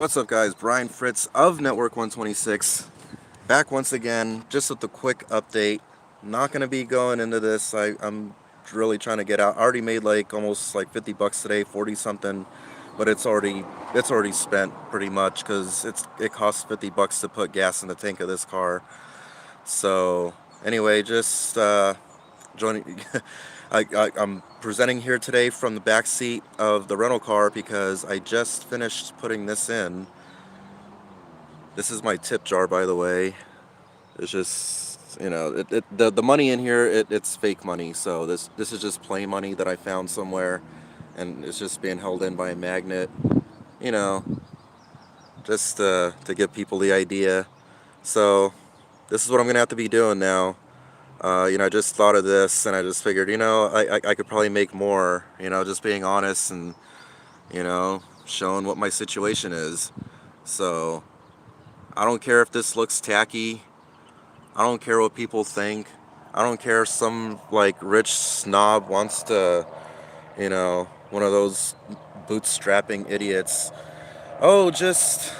What's up, guys? Brian Fritz of Network 126 back once again, just with a quick update. Not going to be going into this. I'm really trying to get out. I already made like almost like 50 bucks today, 40 something, but it's already spent pretty much because it costs 50 bucks to put gas in the tank of this car. So anyway, just joining. I'm presenting here today from the back seat of the rental car because I just finished putting this in. This is my tip jar, by the way. It's just, the money in here, it's fake money. So this is just plain money that I found somewhere, and it's just being held in by a magnet. You know, just to give people the idea. So this is what I'm gonna have to be doing now. I just thought of this, and I just figured, I could probably make more. Just being honest and showing what my situation is. So I don't care if this looks tacky. I don't care what people think. I don't care if some like rich snob wants to, one of those bootstrapping idiots. Oh, just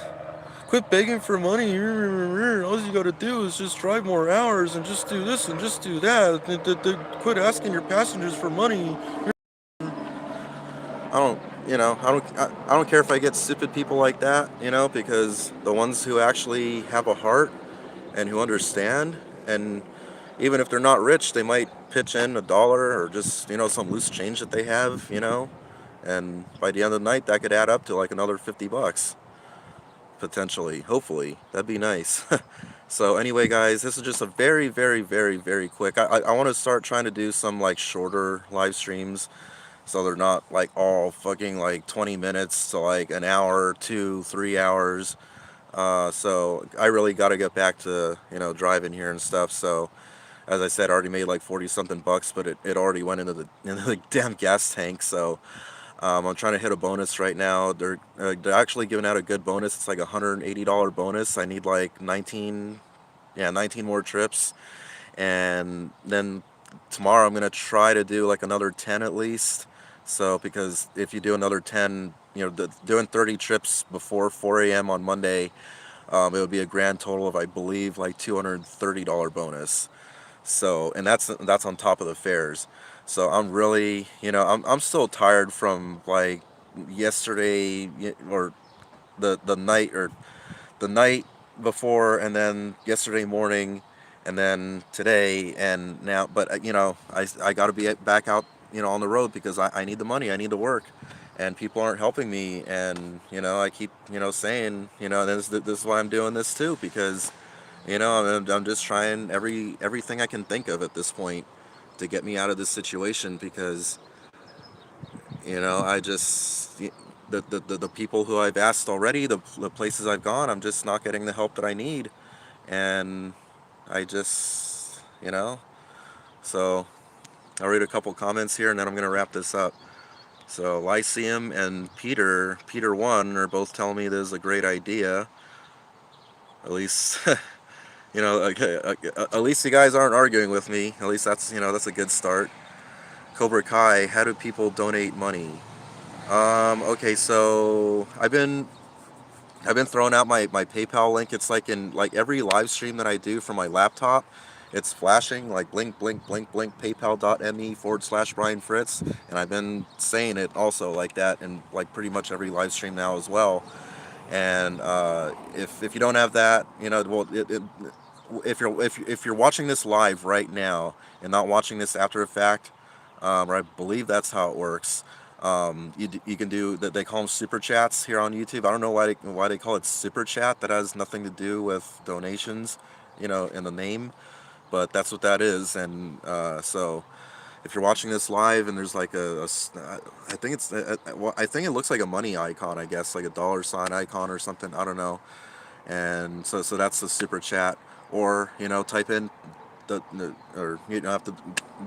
quit begging for money. All you gotta do is just drive more hours and just do this and just do that. Quit asking your passengers for money. I don't, I don't care if I get stupid people like that, because the ones who actually have a heart and who understand, and even if they're not rich, they might pitch in $1 or just some loose change that they have, and by the end of the night that could add up to like another 50 bucks potentially. Hopefully that'd be nice. So anyway, guys, this is just a very, very, very, very quick. I want to start trying to do some like shorter live streams, so they're not like all fucking like 20 minutes to like an hour, 2, 3 hours. So I really got to get back to driving here and stuff. So as I said, I already made like 40 something bucks, but it already went into the damn gas tank. So I'm trying to hit a bonus right now. They're actually giving out a good bonus. It's like a $180 bonus. I need like 19, yeah, 19 more trips, and then tomorrow I'm gonna try to do like another 10 at least. So because if you do another 10, doing 30 trips before 4 a.m. on Monday, it would be a grand total of, I believe, like $230 bonus. So, and that's on top of the fares. So I'm really, I'm still tired from like yesterday, or the night, or the night before, and then yesterday morning, and then today, and now. But I got to be back out, on the road because I need the money. I need to work, and people aren't helping me. And I keep saying, this is why I'm doing this too, because I'm just trying everything I can think of at this point to get me out of this situation, because I just, the people who I've asked already, the places I've gone, I'm just not getting the help that I need. And I just, so I'll read a couple comments here, and then I'm going to wrap this up. So Lyceum and Peter 1 are both telling me this is a great idea. At least, okay, at least you guys aren't arguing with me. At least that's a good start. Cobra Kai, how do people donate money? Okay, so I've been throwing out my PayPal link. It's like in like every live stream that I do from my laptop, it's flashing like blink, blink, blink, blink, paypal.me/Brian Fritz. And I've been saying it also like that in like pretty much every live stream now as well. And if you don't have that, well, if you're watching this live right now and not watching this after a fact, or I believe that's how it works. You can do that. They call them super chats here on YouTube. I don't know why they call it super chat. That has nothing to do with donations, in the name, but that's what that is. And so if you're watching this live and there's like I think well, I think it looks like a money icon, I guess, like a dollar sign icon or something. I don't know. And so that's the super chat. Or type in or you don't have to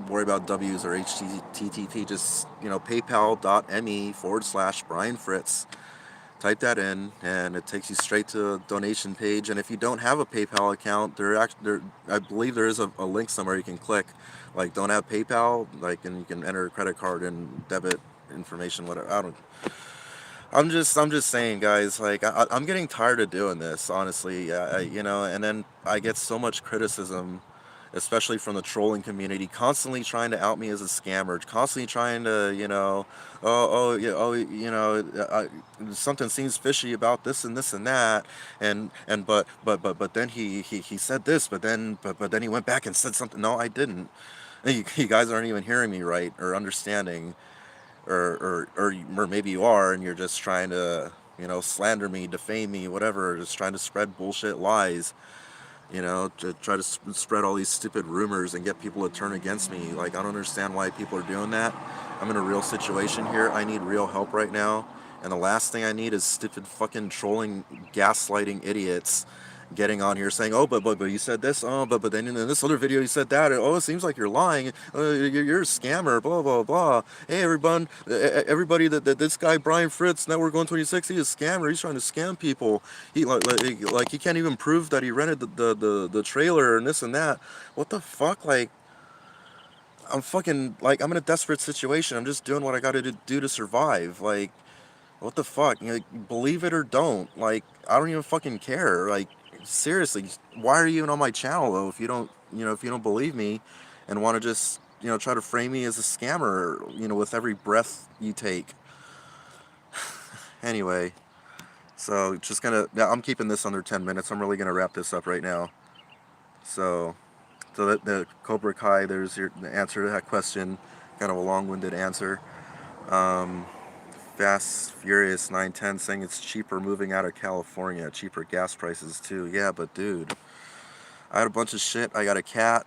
worry about W's or HTTP. Just paypal.me/Brian Fritz. Type that in, and it takes you straight to a donation page. And if you don't have a PayPal account, I believe there is a link somewhere you can click, like don't have PayPal, like, and you can enter a credit card and debit information, whatever. I'm just saying, guys. Like, I'm getting tired of doing this, honestly. And then I get so much criticism, especially from the trolling community, constantly trying to out me as a scammer, constantly trying to, yeah, something seems fishy about this and this and that, and but then he said this, but then he went back and said something. No, I didn't. You guys aren't even hearing me right or understanding, or maybe you are, and you're just trying to, slander me, defame me, whatever, just trying to spread bullshit lies, to try to spread all these stupid rumors and get people to turn against me. Like, I don't understand why people are doing that. I'm in a real situation here. I need real help right now. And the last thing I need is stupid fucking trolling, gaslighting idiots getting on here saying, "Oh, but you said this. Oh, but then in this other video you said that. Oh, it seems like you're lying. You're a scammer. Blah blah blah. Hey, everybody, that this guy Brian Fritz, Network 126, he's a scammer. He's trying to scam people. Like he can't even prove that he rented the trailer and this and that. What the fuck? Like, I'm fucking, like, I'm in a desperate situation. I'm just doing what I got to do to survive. Like, what the fuck? Believe it or don't. Like, I don't even fucking care. Like, seriously, why are you even on my channel though? If you don't believe me, and want to just, try to frame me as a scammer, with every breath you take. Anyway, so just gonna, yeah, I'm keeping this under 10 minutes. I'm really gonna wrap this up right now. So, that the Cobra Kai, there's the answer to that question. Kind of a long-winded answer. Um, Fast Furious 910 saying it's cheaper moving out of California, cheaper gas prices too. Yeah, but dude, I had a bunch of shit. I got a cat.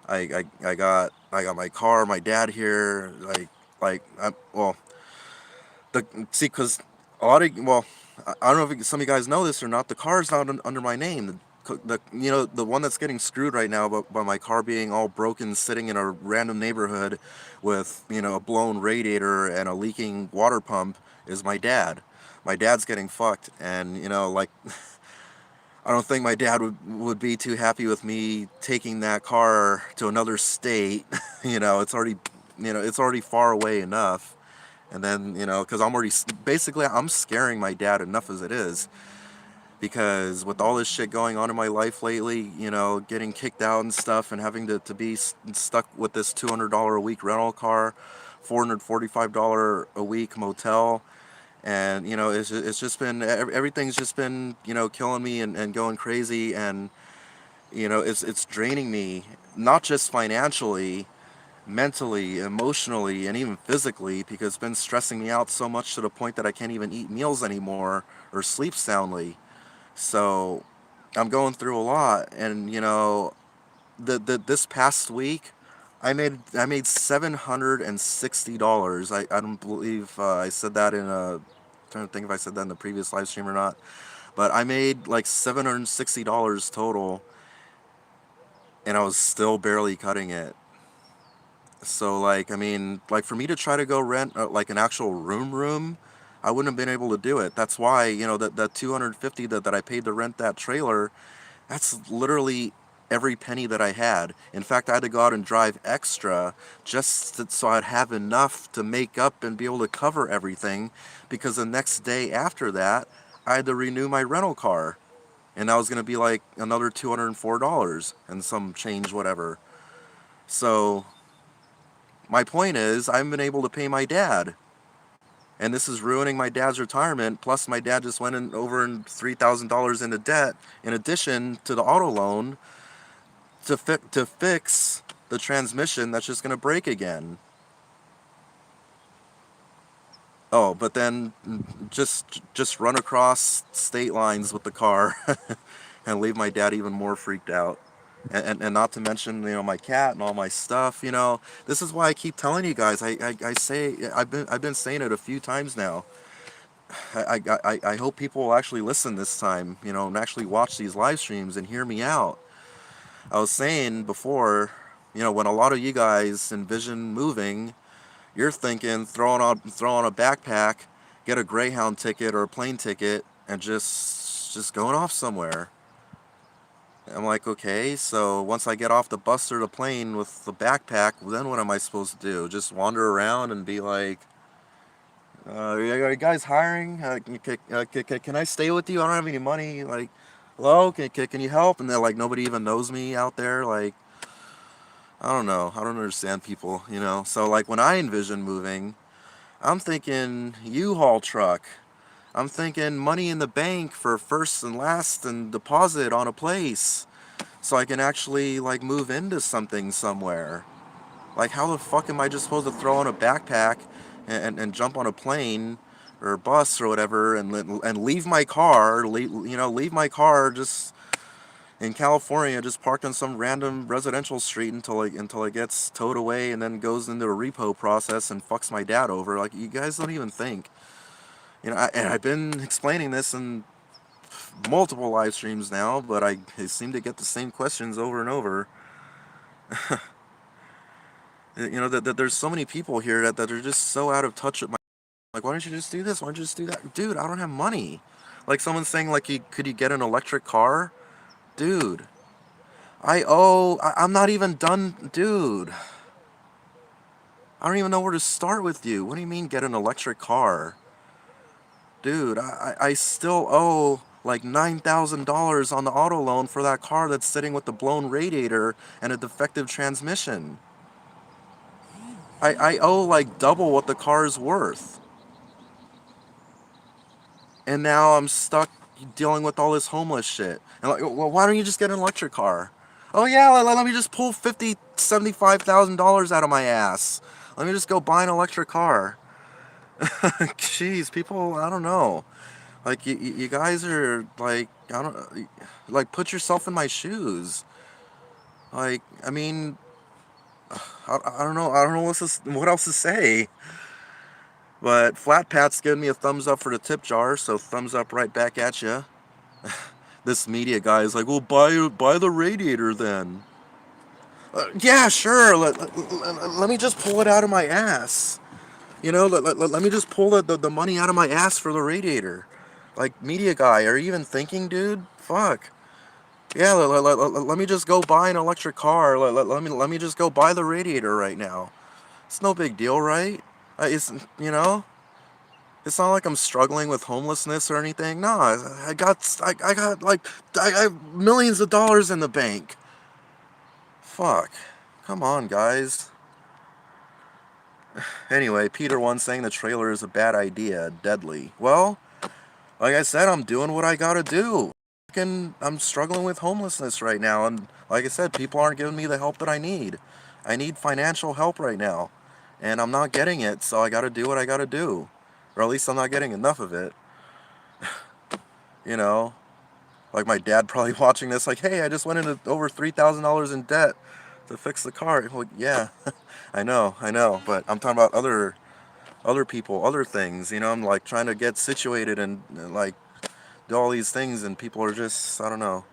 I got my car. My dad here. Well, because a lot of, well, I don't know if some of you guys know this or not. The car's not under my name. The one that's getting screwed right now by my car being all broken, sitting in a random neighborhood with, a blown radiator and a leaking water pump, is my dad. My dad's getting fucked, and, like, I don't think my dad would be too happy with me taking that car to another state. It's already far away enough. And then, because basically, I'm scaring my dad enough as it is. Because with all this shit going on in my life lately, getting kicked out and stuff, and having to be stuck with this $200 a week rental car, $445 a week motel, and, it's just been, everything's just been, killing me and going crazy, and, it's draining me, not just financially, mentally, emotionally, and even physically, because it's been stressing me out so much to the point that I can't even eat meals anymore or sleep soundly. So I'm going through a lot, and, this past week, I made $760. I don't believe I said that in a. Trying to think if I said that in the previous live stream or not, but I made like $760 total, and I was still barely cutting it. So, like, I mean, like, for me to try to go rent like an actual room, I wouldn't have been able to do it. That's why, that 250 that I paid to rent that trailer, that's literally every penny that I had. In fact, I had to go out and drive extra so I'd have enough to make up and be able to cover everything, because the next day after that, I had to renew my rental car. And that was going to be like another $204 and some change, whatever. So, my point is, I haven't been able to pay my dad. And this is ruining my dad's retirement. Plus, my dad just went over in $3,000 into debt, in addition to the auto loan, to fix the transmission that's just going to break again. Oh, but then just run across state lines with the car and leave my dad even more freaked out. And not to mention, my cat and all my stuff. This is why I keep telling you guys. I say, I've been saying it a few times now. I hope people will actually listen this time, and actually watch these live streams and hear me out. I was saying before, when a lot of you guys envision moving, you're thinking throw on a backpack, get a Greyhound ticket or a plane ticket, and just going off somewhere. I'm like, okay, so once I get off the bus or the plane with the backpack, then what am I supposed to do? Just wander around and be like, Are you guys hiring? Can I stay with you? I don't have any money. Like, hello, can you help? And they're like, nobody even knows me out there. Like, I don't know. I don't understand people, you know? So, like, when I envision moving, I'm thinking U-Haul truck. I'm thinking money in the bank for first and last and deposit on a place so I can actually, like, move into something somewhere. Like, how the fuck am I just supposed to throw on a backpack and jump on a plane or bus or whatever and leave my car, leave my car just in California, just parked on some random residential street until it gets towed away and then goes into a repo process and fucks my dad over. Like, you guys don't even think. And I've been explaining this in multiple live streams now, but I seem to get the same questions over and over. That there's so many people here that are just so out of touch with my. Like, why don't you just do this? Why don't you just do that? Dude, I don't have money. Like, someone's saying, like, could you get an electric car? Dude, I'm not even done. Dude, I don't even know where to start with you. What do you mean get an electric car? Dude, I still owe like $9,000 on the auto loan for that car that's sitting with the blown radiator and a defective transmission. I owe like double what the car is worth. And now I'm stuck dealing with all this homeless shit. And like, well, why don't you just get an electric car? Oh yeah, let me just pull $75,000 out of my ass. Let me just go buy an electric car. Jeez, people, I don't know. Like, you guys are like, I don't, like, put yourself in my shoes. Like, I mean, I don't know what else to say. But Flat Pat's giving me a thumbs up for the tip jar, so thumbs up right back at you. This media guy is like, well, buy the radiator then. Yeah, sure. Let me just pull it out of my ass. Let me just pull the money out of my ass for the radiator. Like, media guy, are you even thinking, dude? Fuck. Yeah, let me just go buy an electric car. Let me just go buy the radiator right now. It's no big deal, right? It's you know, it's not like I'm struggling with homelessness or anything. No, I got like I have millions of dollars in the bank. Fuck. Come on, guys. Anyway, Peter one saying the trailer is a bad idea, deadly. Well, like I said, I'm doing what I gotta do. I'm struggling with homelessness right now, and like I said, people aren't giving me the help that I need. I need financial help right now, and I'm not getting it, so I gotta do what I gotta do. Or at least I'm not getting enough of it. You know? Like my dad probably watching this, like, hey, I just went into over $3,000 in debt to fix the car. Well, yeah, I know, but I'm talking about other people, other things. I'm like trying to get situated and like do all these things, and people are just, I don't know.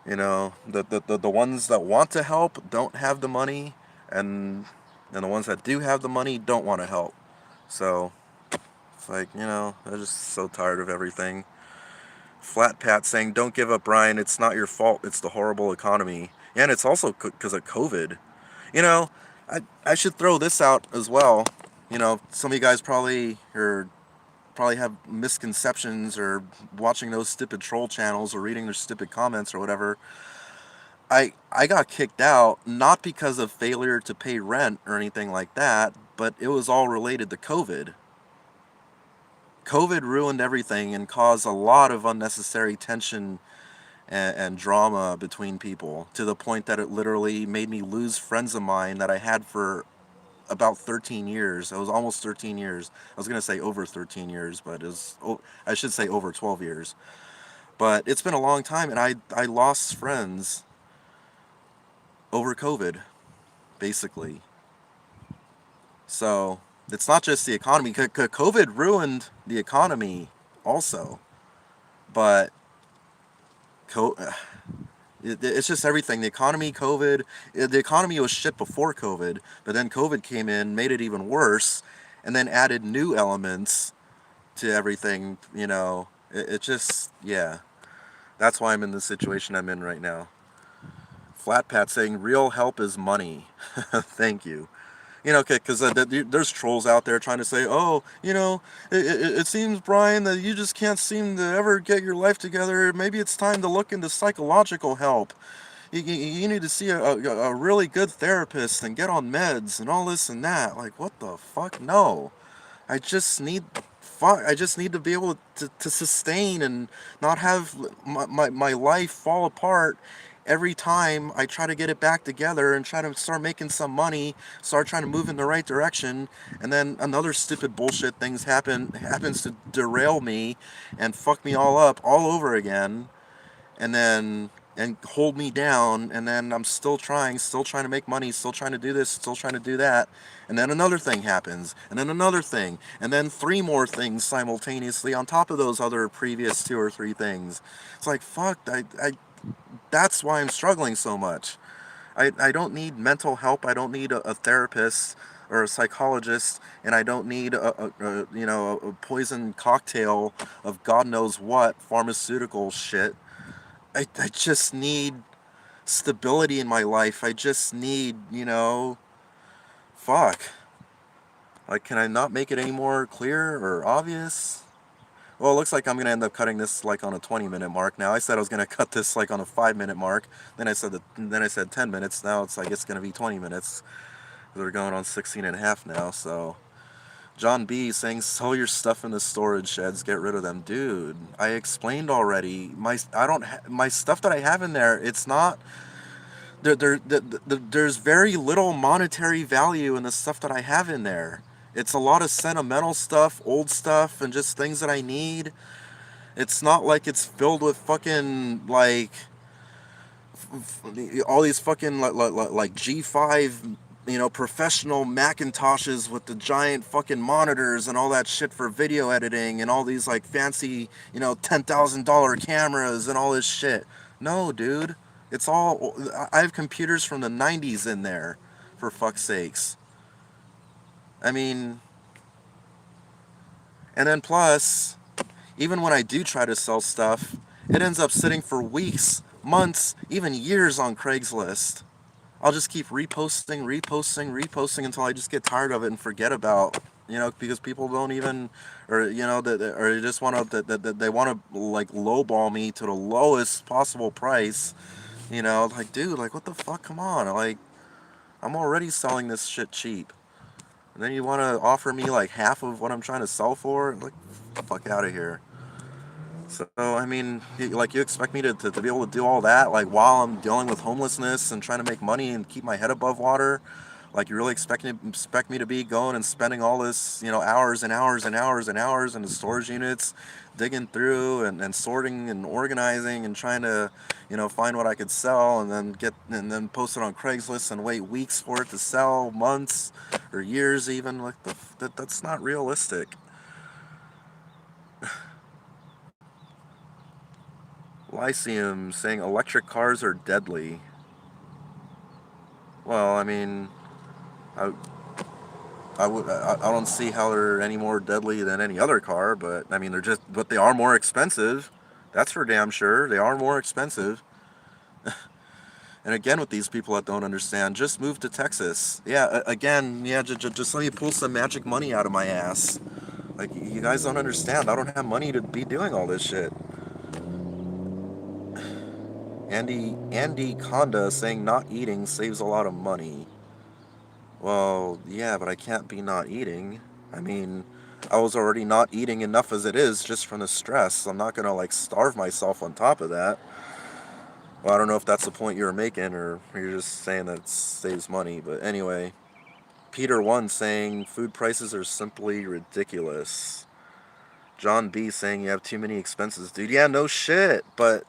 The ones that want to help don't have the money, and the ones that do have the money don't want to help. So it's like, I'm just so tired of everything. Flat Pat saying, "Don't give up, Brian. It's not your fault. It's the horrible economy, yeah, and it's also because of COVID." You know, I should throw this out as well. Some of you guys probably have misconceptions or watching those stupid troll channels or reading their stupid comments or whatever. I got kicked out not because of failure to pay rent or anything like that, but it was all related to COVID. COVID ruined everything and caused a lot of unnecessary tension and drama between people to the point that it literally made me lose friends of mine that I had for about 13 years. It was almost 13 years. I was going to say over 13 years, but I should say over 12 years. But it's been a long time, and I lost friends over COVID, basically. So it's not just the economy. COVID ruined the economy also, but co- it's just everything. The economy, COVID, the economy was shit before COVID, but then COVID came in, made it even worse, and then added new elements to everything. It just, yeah. That's why I'm in the situation I'm in right now. Flat Pat saying real help is money. Thank you. You know, because there's trolls out there trying to say, oh, it seems, Brian, that you just can't seem to ever get your life together. Maybe it's time to look into psychological help. You need to see a really good therapist and get on meds and all this and that. Like, what the fuck? No. I just need I just need to be able to sustain and not have my life fall apart every time I try to get it back together and try to start making some money, start trying to move in the right direction, and then another stupid bullshit happens to derail me and fuck me all up all over again, and then and hold me down, and then I'm still trying to make money, still trying to do this, still trying to do that, and then another thing happens, and then another thing, and then three more things simultaneously on top of those other previous two or three things. It's like, fuck, that's why I'm struggling so much. I don't need mental help. I don't need a therapist or a psychologist, and I don't need a poison cocktail of God knows what pharmaceutical shit. I just need stability in my life. I just need, fuck. Like, can I not make it any more clear or obvious? Well, it looks like I'm gonna end up cutting this like on a 20-minute mark. Now I said I was gonna cut this like on a 5-minute mark. Then I said 10 minutes. Now it's like it's gonna be 20 minutes. We're going on 16 and a half now. So John B saying sell your stuff in the storage sheds, get rid of them, dude. I explained already. My stuff that I have in there. It's not there's very little monetary value in the stuff that I have in there. It's a lot of sentimental stuff, old stuff, and just things that I need. It's not like it's filled with fucking like all these fucking like G5, professional Macintoshes with the giant fucking monitors and all that shit for video editing and all these like fancy, $10,000 cameras and all this shit. No, dude. It's all. I have computers from the 90s in there, for fuck's sakes. I mean, and then plus, even when I do try to sell stuff, it ends up sitting for weeks, months, even years on Craigslist. I'll just keep reposting until I just get tired of it and forget about, because people don't even, or or they just want to, that they want to like lowball me to the lowest possible price. Like, dude, like, what the fuck? Come on, like, I'm already selling this shit cheap, and then you want to offer me like half of what I'm trying to sell for? Like, fuck out of here. So, I mean, like, you expect me to be able to do all that, like, while I'm dealing with homelessness and trying to make money and keep my head above water? Like, you really expect me to be going and spending all this, hours and hours and hours and hours in the storage units, digging through and sorting and organizing and trying to, find what I could sell, and then post it on Craigslist and wait weeks for it to sell, months or years even? Like, that's not realistic. Lyceum saying electric cars are deadly. Well, I mean, I, I don't see how they're any more deadly than any other car, but I mean, but they are more expensive. That's for damn sure. They are more expensive. And again, with these people that don't understand, just move to Texas. Yeah, again, yeah, just let me pull some magic money out of my ass. Like, you guys don't understand. I don't have money to be doing all this shit. Andy Conda saying not eating saves a lot of money. Well, yeah, but I can't be not eating. I mean, I was already not eating enough as it is just from the stress. I'm not gonna like starve myself on top of that. Well, I don't know if that's the point you were making, or you're just saying that it saves money. But anyway, Peter One saying food prices are simply ridiculous. John B saying you have too many expenses, dude. Yeah, no shit. But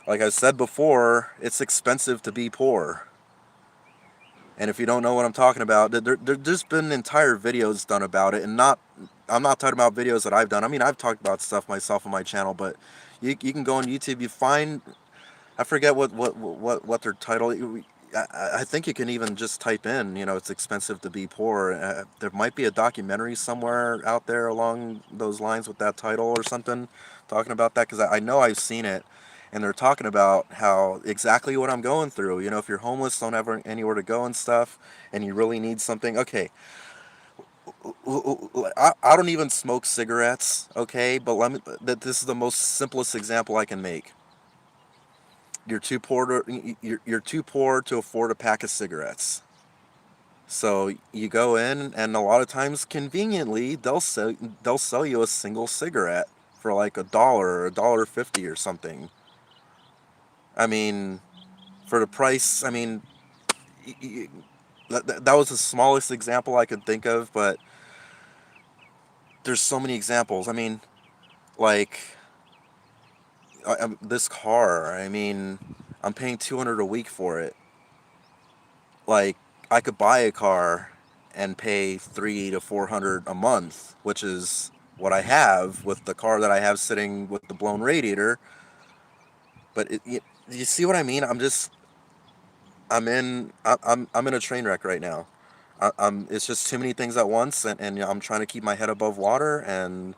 like I said before, it's expensive to be poor. And if you don't know what I'm talking about, there's been entire videos done about it, and I'm not talking about videos that I've done. I mean, I've talked about stuff myself on my channel, but you can go on YouTube, you find, I forget what their title. I think you can even just type in, it's expensive to be poor. There might be a documentary somewhere out there along those lines with that title or something, talking about that, because I know I've seen it. and they're talking about how exactly what I'm going through. You know, if you're homeless, don't have anywhere to go and stuff, and you really need something. Okay, I don't even smoke cigarettes. Okay, but this is the most simplest example I can make. You're too poor to afford a pack of cigarettes. So you go in, and a lot of times, conveniently, they'll sell you a single cigarette for like a dollar 50 or something. I mean, for the price. I mean, that was the smallest example I could think of, but there's so many examples. I mean, like this car. I mean, I'm paying 200 a week for it. Like, I could buy a car and pay 300 to 400 a month, which is what I have with the car that I have sitting with the blown radiator. But you see what I mean? I'm in a train wreck right now. It's just too many things at once, and I'm trying to keep my head above water. And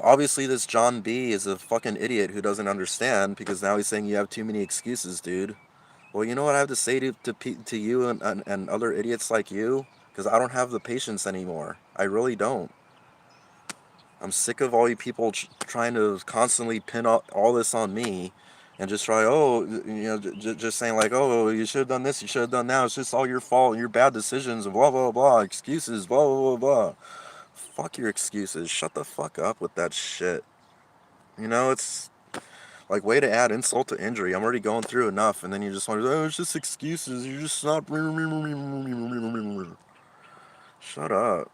obviously, this John B is a fucking idiot who doesn't understand, because now he's saying you have too many excuses, dude. Well, you know what I have to say to you and other idiots like you? Because I don't have the patience anymore. I really don't. I'm sick of all you people trying to constantly pin all this on me, and just try, just saying like, oh, you should have done this, you should have done that. It's just all your fault, your bad decisions, blah, blah, blah, excuses, blah, blah, blah, blah. Fuck your excuses. Shut the fuck up with that shit. It's like, way to add insult to injury. I'm already going through enough, and then you just want to, oh, it's just excuses. You're just not. Shut up.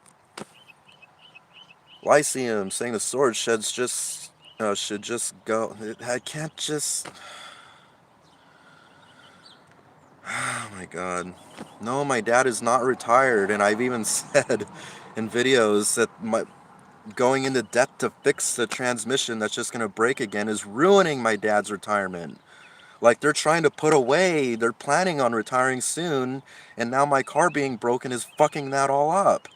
Lyceum saying the storage sheds should just go. I can't just. Oh my god. No, my dad is not retired, and I've even said in videos that going into debt to fix the transmission that's just going to break again is ruining my dad's retirement. Like, they're trying to put away, they're planning on retiring soon, and now my car being broken is fucking that all up.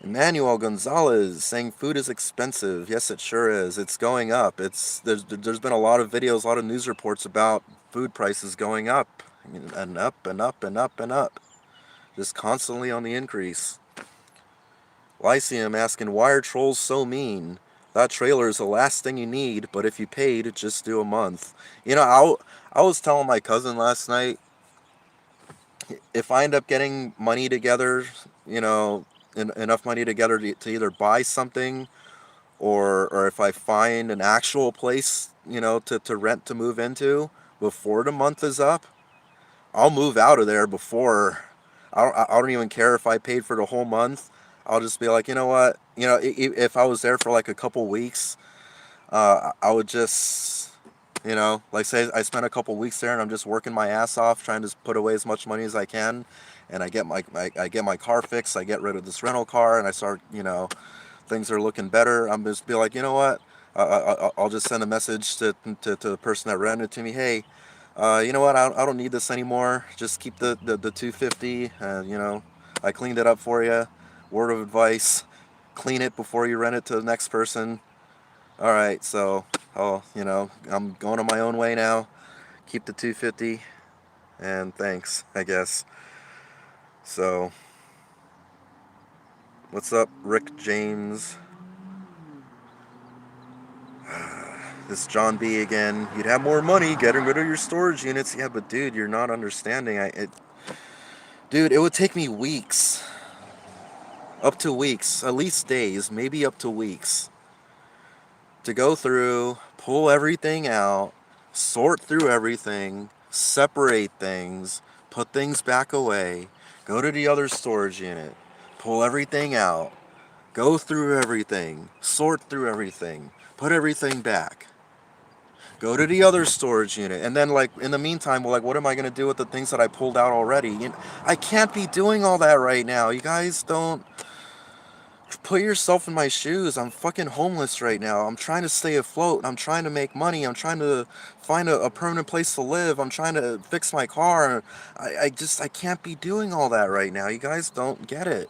Emmanuel Gonzalez saying food is expensive. Yes, it sure is. It's going up. There's been a lot of videos, a lot of news reports about food prices going up and up and up and up and up. Just constantly on the increase. Lyceum asking, why are trolls so mean? That trailer is the last thing you need, but if you paid, just do a month. I was telling my cousin last night, if I end up getting money together, enough money together to either buy something, or if I find an actual place, to rent, to move into before the month is up, I'll move out of there before. I don't even care if I paid for the whole month. I'll just be like, you know what? If I was there for like a couple weeks, I would just, like, say I spent a couple weeks there and I'm just working my ass off trying to put away as much money as I can, and I get my car fixed. I get rid of this rental car, and I start, things are looking better. I'm just be like, you know what? I'll just send a message to the person that rented to me. Hey, you know what? I don't need this anymore. Just keep the 250. I cleaned it up for you. Word of advice: clean it before you rent it to the next person. All right, so I'm going on my own way now. Keep the 250, and thanks, I guess. So, what's up, Rick James? This John B again. You'd have more money getting rid of your storage units. Yeah, but dude, you're not understanding. Dude, it would take me weeks, up to weeks, at least days, maybe up to weeks, to go through, pull everything out, sort through everything, separate things, put things back away, go to the other storage unit, pull everything out, go through everything, sort through everything, put everything back, go to the other storage unit, and then, like, in the meantime, well, like, what am I going to do with the things that I pulled out already? I can't be doing all that right now. You guys don't put yourself in my shoes. I'm fucking homeless right now. I'm trying to stay afloat. I'm trying to make money. I'm trying to find a permanent place to live. I'm trying to fix my car. I can't be doing all that right now. You guys don't get it.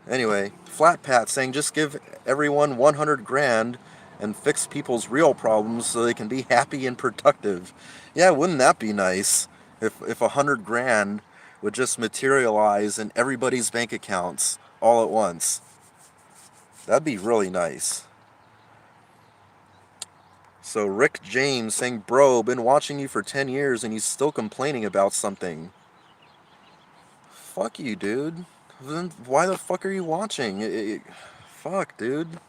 Anyway, Flat Pat saying just give everyone 100 grand and fix people's real problems so they can be happy and productive. Yeah, wouldn't that be nice if 100 grand would just materialize in everybody's bank accounts all at once? That'd be really nice. So Rick James saying, "Bro, been watching you for 10 years and he's still complaining about something." Fuck you, dude. Then why the fuck are you watching? Fuck, dude.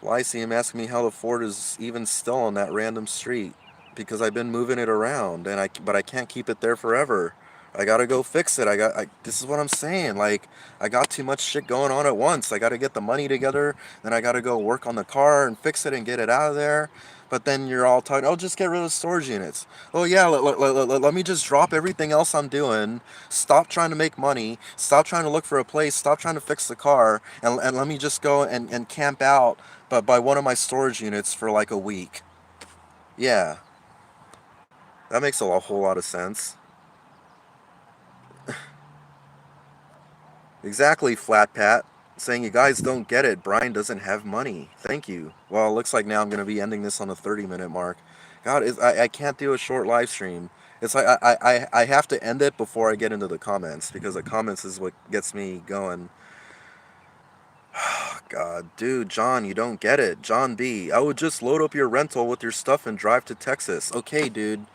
Well, I see him asking me how the Ford is even still on that random street because I've been moving it around but I can't keep it there forever. I gotta go fix it. This is what I'm saying. Like, I got too much shit going on at once. I gotta get the money together, then I gotta go work on the car and fix it and get it out of there. But then you're all talking, oh, just get rid of storage units. Oh, yeah, let me just drop everything else I'm doing. Stop trying to make money. Stop trying to look for a place. Stop trying to fix the car. And let me just go and camp out by one of my storage units for like a week. Yeah, that makes a whole lot of sense. Exactly, Flat Pat. Saying you guys don't get it. Brian doesn't have money. Thank you. Well, it looks like now I'm going to be ending this on a 30-minute mark. God, I can't do a short live stream. It's like I have to end it before I get into the comments because the comments is what gets me going. God, dude, John, you don't get it. John B. I would just load up your rental with your stuff and drive to Texas. Okay, dude.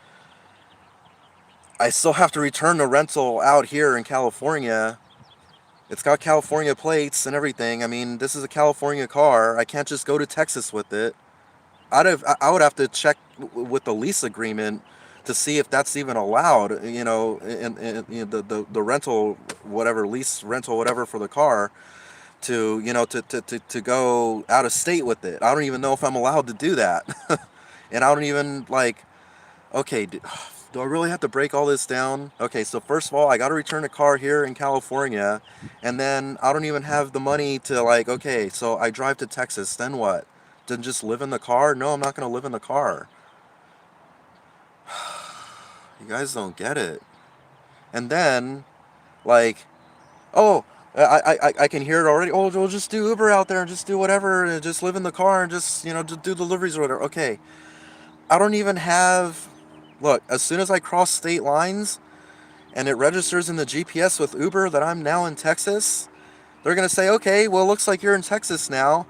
I still have to return the rental out here in California. It's got California plates and everything. I mean, this is a California car. I can't just go to Texas with it. I would have to check with the lease agreement to see if that's even allowed. The rental, whatever lease rental, whatever for the car to go out of state with it. I don't even know if I'm allowed to do that, and I don't even like. Okay, do I really have to break all this down? Okay, so first of all, I got to return the car here in California, and then I don't even have the money to like, okay, so I drive to Texas, then what? Then just live in the car? No, I'm not going to live in the car. You guys don't get it. And then, like, oh, I can hear it already. Oh, we'll just do Uber out there and just do whatever, and just live in the car and just, just do deliveries or whatever. Okay, I don't even have. Look, as soon as I cross state lines, and it registers in the GPS with Uber that I'm now in Texas, they're going to say, okay, well, it looks like you're in Texas now.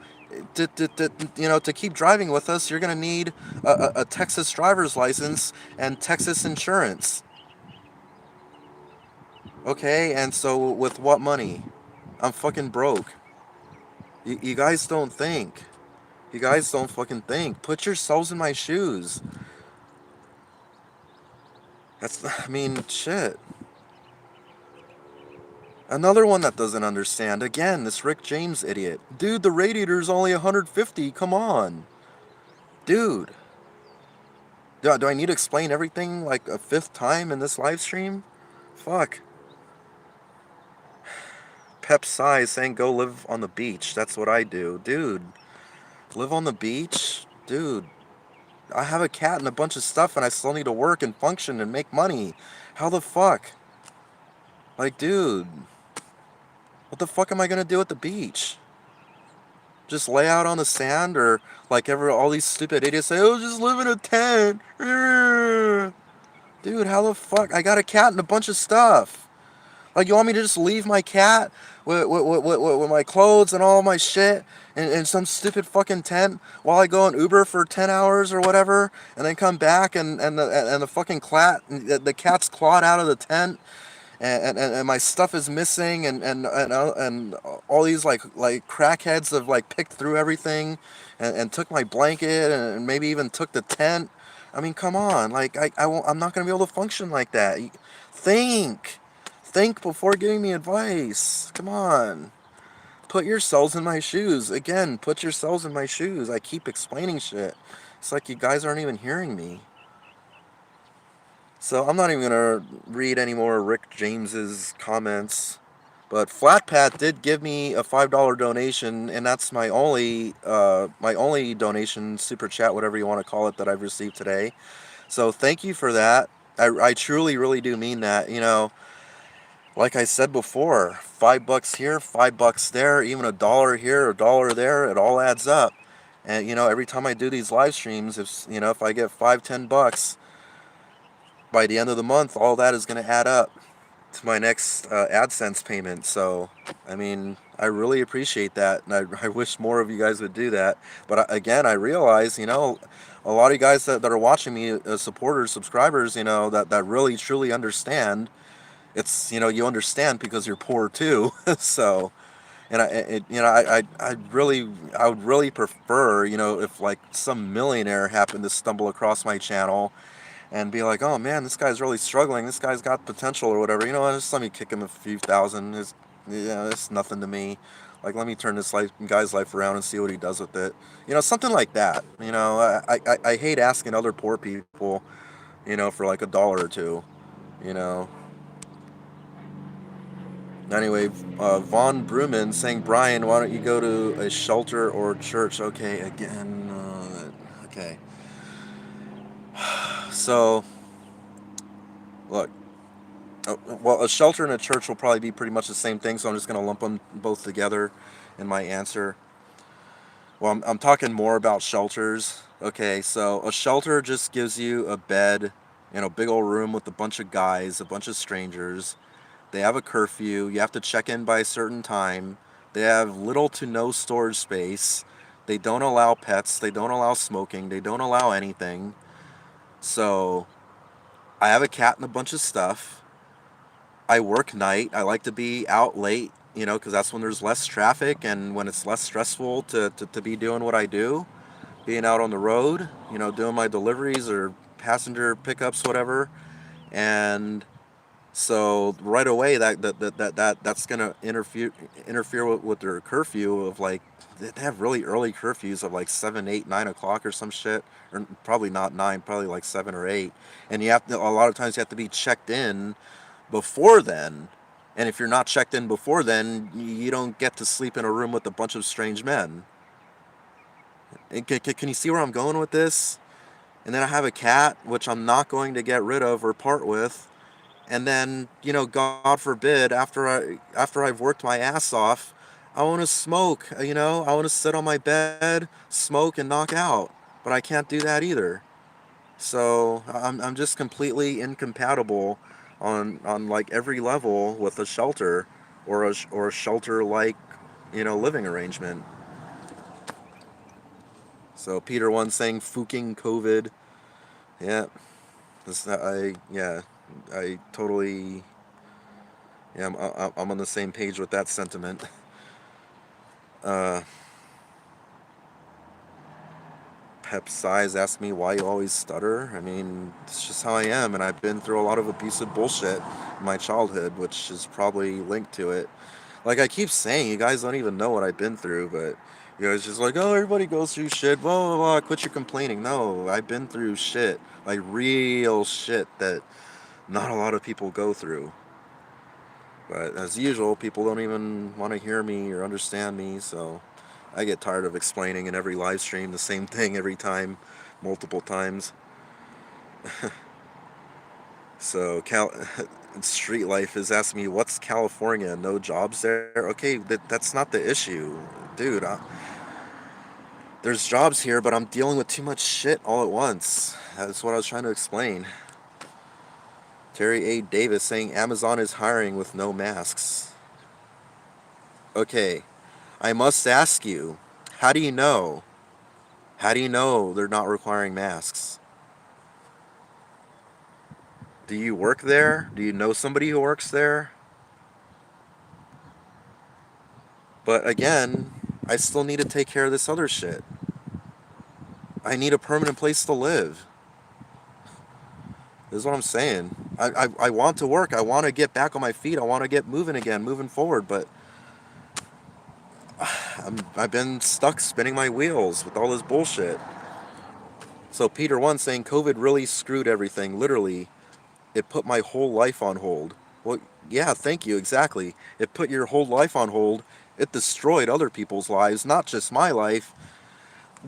To keep driving with us, you're going to need a Texas driver's license and Texas insurance. Okay, and so with what money? I'm fucking broke. You guys don't think. You guys don't fucking think. Put yourselves in my shoes. I mean, shit. Another one that doesn't understand. Again, this Rick James idiot. Dude, the radiator's only 150. Come on. Dude. Do I need to explain everything like a fifth time in this live stream? Fuck. Pep Size saying go live on the beach. That's what I do. Dude, live on the beach? Dude, I have a cat and a bunch of stuff and I still need to work and function and make money. How the fuck? Like, dude, what the fuck am I gonna do at the beach? Just lay out on the sand, or like all these stupid idiots say, oh, just live in a tent. Dude, how the fuck? I got a cat and a bunch of stuff. Like, you want me to just leave my cat with my clothes and all my shit in some stupid fucking tent while I go on Uber for 10 hours or whatever, and then come back and the fucking the cat's clawed out of the tent, and my stuff is missing, and all these like crackheads have like picked through everything and took my blanket and maybe even took the tent. I mean, come on. Like, I'm not going to be able to function like that. Think. Think before giving me advice. Come on. Put yourselves in my shoes. Again, put yourselves in my shoes. I keep explaining shit. It's like you guys aren't even hearing me. So I'm not even going to read any more Rick James's comments. But Flat Pat did give me a $5 donation, and that's my only donation, super chat, whatever you want to call it, that I've received today. So thank you for that. I truly, really do mean that. Like I said before, $5 here, $5 there, even a dollar here, a dollar there, it all adds up. And every time I do these live streams, if I get 5, $10 by the end of the month, all that is going to add up to my next AdSense payment. So, I mean, I really appreciate that, and I wish more of you guys would do that. But again, I realize, a lot of you guys that are watching me, supporters, subscribers, that really truly understand. It's you understand because you're poor too. So, and I would really prefer, if like some millionaire happened to stumble across my channel and be like, oh man, this guy's really struggling. This guy's got potential or whatever. Just let me kick him a few thousand. It's nothing to me. Like, let me turn this guy's life around and see what he does with it. Something like that. I hate asking other poor people, for like a dollar or two. You know. Anyway, Von Bruman saying, Brian, why don't you go to a shelter or church? Okay, again. Okay. So, look, well, a shelter and a church will probably be pretty much the same thing, so I'm just going to lump them both together in my answer. Well, I'm talking more about shelters. Okay, so a shelter just gives you a bed in a big old room with a bunch of guys, a bunch of strangers. They have a curfew. You have to check in by a certain time. They have little to no storage space. They don't allow pets. They don't allow smoking. They don't allow anything. So I have a cat and a bunch of stuff. I work night. I like to be out late, because that's when there's less traffic and when it's less stressful to be doing what I do, being out on the road, doing my deliveries or passenger pickups, whatever. And so right away, that's gonna interfere with their curfew of like, they have really early curfews of like 7, 8, 9 o'clock or some shit, or probably not 9, probably like 7 or 8. And you have to, a lot of times you have to be checked in before then. And if you're not checked in before then, you don't get to sleep in a room with a bunch of strange men. And can you see where I'm going with this? And then I have a cat, which I'm not going to get rid of or part with. And then, God forbid, after I've worked my ass off, I want to smoke. I want to sit on my bed, smoke, and knock out. But I can't do that either. So I'm just completely incompatible on like every level with a shelter or a shelter like living arrangement. So Peter one saying fucking COVID. Yeah, I totally, yeah, I'm on the same page with that sentiment. Uh, Pep Size asked me why you always stutter. I mean, it's just how I am, and I've been through a lot of abusive bullshit in my childhood, which is probably linked to it. Like I keep saying, you guys don't even know what I've been through, but it's just like, oh, everybody goes through shit. Blah blah blah. Quit your complaining. No, I've been through shit, like real shit that not a lot of people go through. But as usual, people don't even want to hear me or understand me, so I get tired of explaining in every live stream the same thing every time, multiple times. So, Street Life is asking me, what's California? No jobs there? Okay, that's not the issue. Dude, there's jobs here, but I'm dealing with too much shit all at once. That's what I was trying to explain. Terry A. Davis saying Amazon is hiring with no masks. Okay, I must ask you, how do you know? How do you know they're not requiring masks? Do you work there? Do you know somebody who works there? But again, I still need to take care of this other shit. I need a permanent place to live. This is what I'm saying. I want to work. I want to get back on my feet. I want to get moving again, moving forward. But I've been stuck spinning my wheels with all this bullshit. So Peter 1 saying COVID really screwed everything. Literally, it put my whole life on hold. Well, yeah, thank you, exactly. It put your whole life on hold. It destroyed other people's lives, not just my life.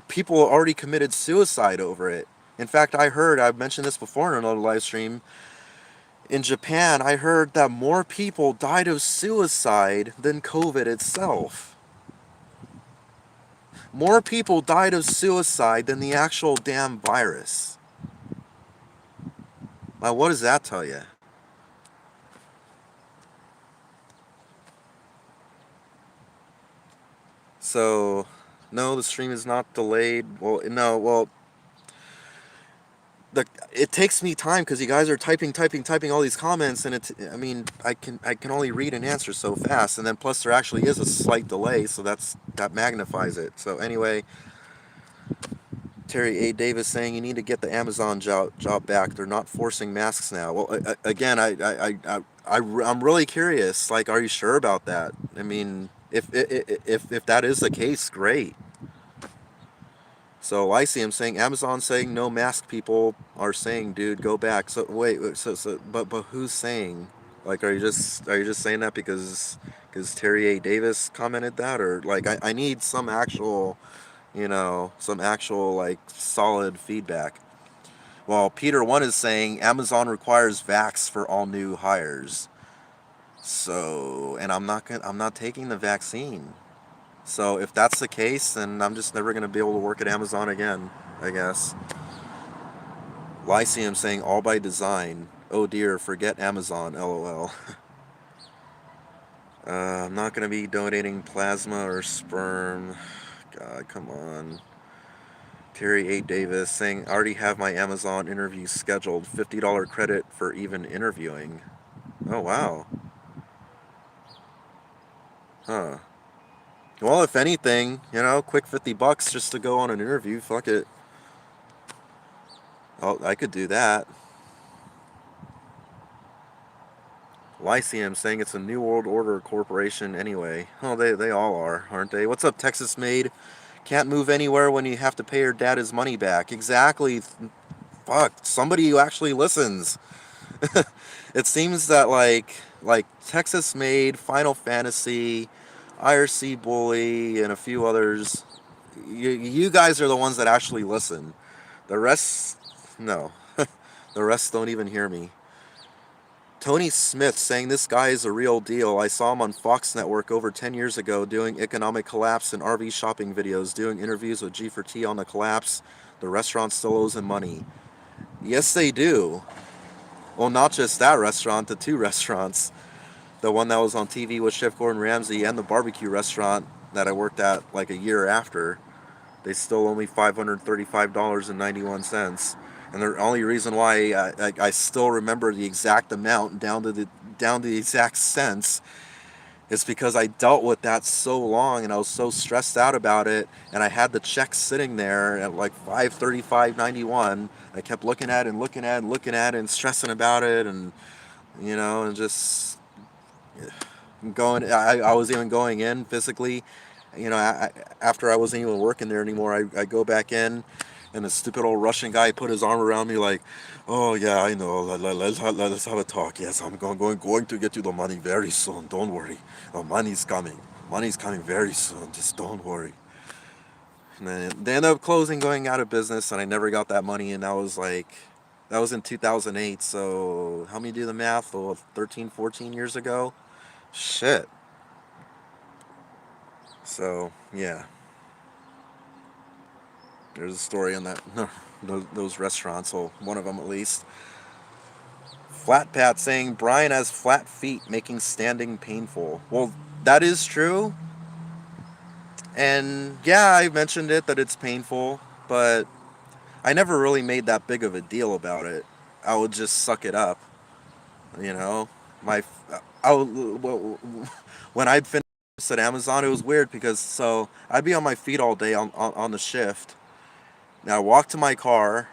People already committed suicide over it. In fact, I've mentioned this before in another live stream, In Japan, I heard that more people died of suicide than COVID itself. More people died of suicide than the actual damn virus. Now, what does that tell you? So, no, the stream is not delayed. Well, no, well, the it takes me time because you guys are typing all these comments, and I mean, I can only read and answer so fast, and then plus there actually is a slight delay, so that magnifies it. So anyway, Terry A. Davis saying you need to get the Amazon job back. They're not forcing masks now. Well, again, I'm really curious. Like, are you sure about that? I mean, if that is the case, great. So I see him saying Amazon saying no mask people are saying, dude, go back. So wait, but who's saying? Like, are you just saying that because Terry A. Davis commented that, or like I need some actual, some actual like solid feedback. Well, Peter One is saying Amazon requires vax for all new hires. So, and I'm not taking the vaccine. So if that's the case, then I'm just never gonna be able to work at Amazon again, I guess. Lyceum saying all by design. Oh dear, forget Amazon, lol. I'm not gonna be donating plasma or sperm. God, come on. Terry A. Davis saying, I already have my Amazon interview scheduled. $50 credit for even interviewing. Oh, wow. Huh. Well, if anything, quick $50 just to go on an interview. Fuck it. Oh, I could do that. Lyceum saying it's a New World Order corporation anyway. Oh, they all are, aren't they? What's up, Texas Maid? Can't move anywhere when you have to pay your dad his money back. Exactly. Fuck. Somebody who actually listens. It seems that like Texas Maid, Final Fantasy, IRC Bully, and a few others. You guys are the ones that actually listen. The rest, no. The rest don't even hear me. Tony Smith saying this guy is a real deal. I saw him on Fox Network over 10 years ago doing economic collapse and RV shopping videos, doing interviews with G4T on the collapse. The restaurant still owes him money. Yes, they do. Well, not just that restaurant, the two restaurants. The one that was on TV with Chef Gordon Ramsay and the barbecue restaurant that I worked at like a year after. They still owe me $535.91. And the only reason why I still remember the exact amount down to the exact cents is because I dealt with that so long and I was so stressed out about it, and I had the check sitting there at like 535.91. I kept looking at it and looking at it and looking at it and stressing about it, and just going. I was even going in physically. After I wasn't even working there anymore, I go back in, and the stupid old Russian guy put his arm around me like, "Oh yeah, I know. Let's have a talk. Yes, I'm going to get you the money very soon. Don't worry. The money's coming. Money's coming very soon. Just don't worry." And then they ended up closing, going out of business, and I never got that money. And that was in 2008. So help me do the math. Oh, 13, 14 years ago. Shit. So yeah, there's a story on that. Those restaurants. Well, one of them at least. Flat Pat saying Brian has flat feet, making standing painful. Well, that is true. And yeah, I mentioned it that it's painful, but I never really made that big of a deal about it. I would just suck it up, you know. My, I would, when I'd finish at Amazon, it was weird because I'd be on my feet all day on the shift. Now I walk to my car,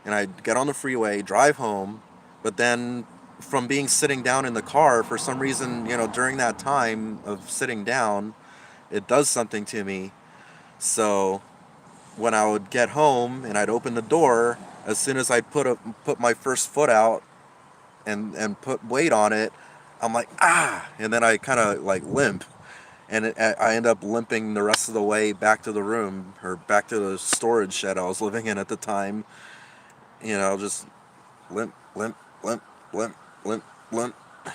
and I'd get on the freeway, drive home, but then from being sitting down in the car, for some reason, during that time of sitting down, it does something to me. So when I would get home and I'd open the door, as soon as I'd put my first foot out and put weight on it, I'm like, ah, and then I kind of like limp, and I end up limping the rest of the way back to the room, or back to the storage shed I was living in at the time. Just limp, limp, limp. blimp, blimp, blimp.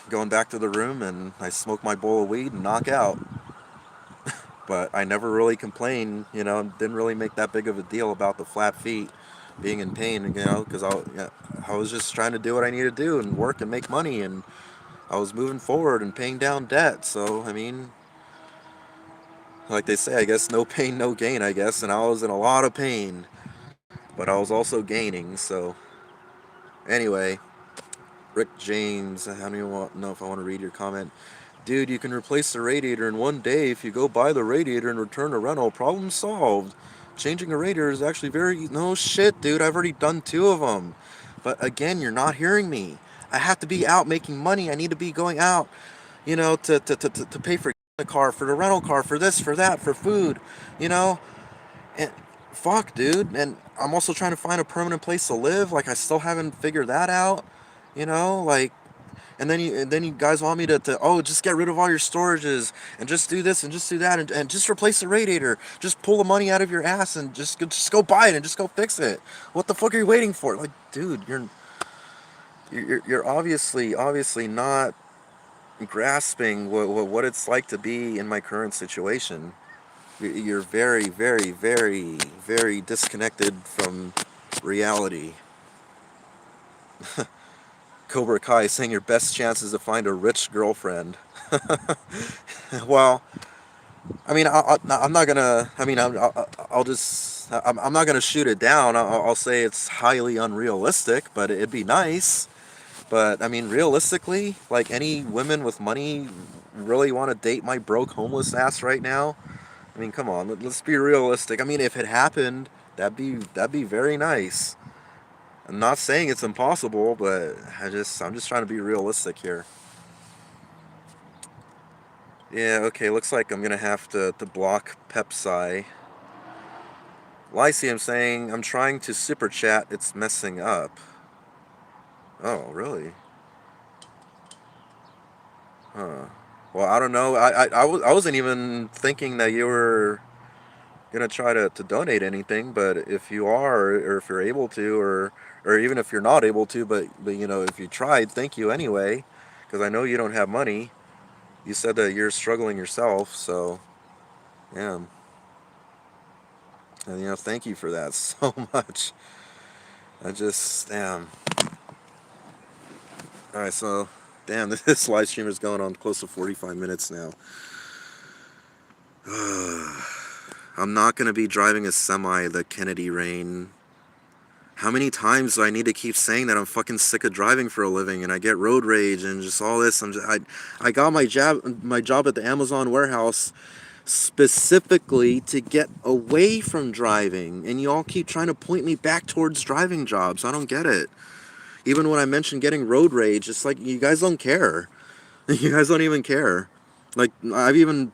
Going back to the room, and I smoke my bowl of weed and knock out. But I never really complained, didn't really make that big of a deal about the flat feet being in pain, because I was just trying to do what I needed to do and work and make money, and I was moving forward and paying down debt. So, I mean, like they say, I guess no pain, no gain, I guess. And I was in a lot of pain, but I was also gaining. So, anyway, Rick James, I don't even know if I want to read your comment. Dude, you can replace the radiator in one day if you go buy the radiator and return a rental. Problem solved. Changing a radiator is actually very... No shit, dude. I've already done two of them. But again, you're not hearing me. I have to be out making money. I need to be going out, to pay for the car, for the rental car, for this, for that, for food, you know? And fuck, dude. And I'm also trying to find a permanent place to live. Like, I still haven't figured that out, like... And then you guys want me to just get rid of all your storages and just do this and just do that and just replace the radiator. Just pull the money out of your ass and just go buy it and just go fix it. What the fuck are you waiting for? Like, dude, you're obviously not grasping what it's like to be in my current situation. You're very, very, very, very disconnected from reality. Cobra Kai saying your best chance is to find a rich girlfriend. Well, I mean, I'm not gonna. I mean, I'll just. I'm not gonna shoot it down. I'll say it's highly unrealistic, but it'd be nice. But I mean, realistically, like, any women with money really want to date my broke homeless ass right now? I mean, come on. Let's be realistic. I mean, if it happened, that'd be very nice. I'm not saying it's impossible, but I'm just trying to be realistic here. Yeah, okay, looks like I'm gonna have to block Pepsi. Lyceum saying, I'm trying to super chat, it's messing up. Oh, really? Huh. Well, I don't know. I wasn't even thinking that you were gonna try to donate anything, but if you are, or if you're able to, or even if you're not able to, but if you tried, thank you anyway, because I know you don't have money. You said that you're struggling yourself, so yeah. And thank you for that so much. I just, damn. All right, so, damn, this live stream is going on close to 45 minutes now. I'm not going to be driving a semi the Kennedy rain. How many times do I need to keep saying that I'm fucking sick of driving for a living and I get road rage and just all this? I got my job at the Amazon warehouse specifically to get away from driving, and you all keep trying to point me back towards driving jobs. I don't get it. Even when I mention getting road rage, it's like you guys don't care. You guys don't even care. Like, I've even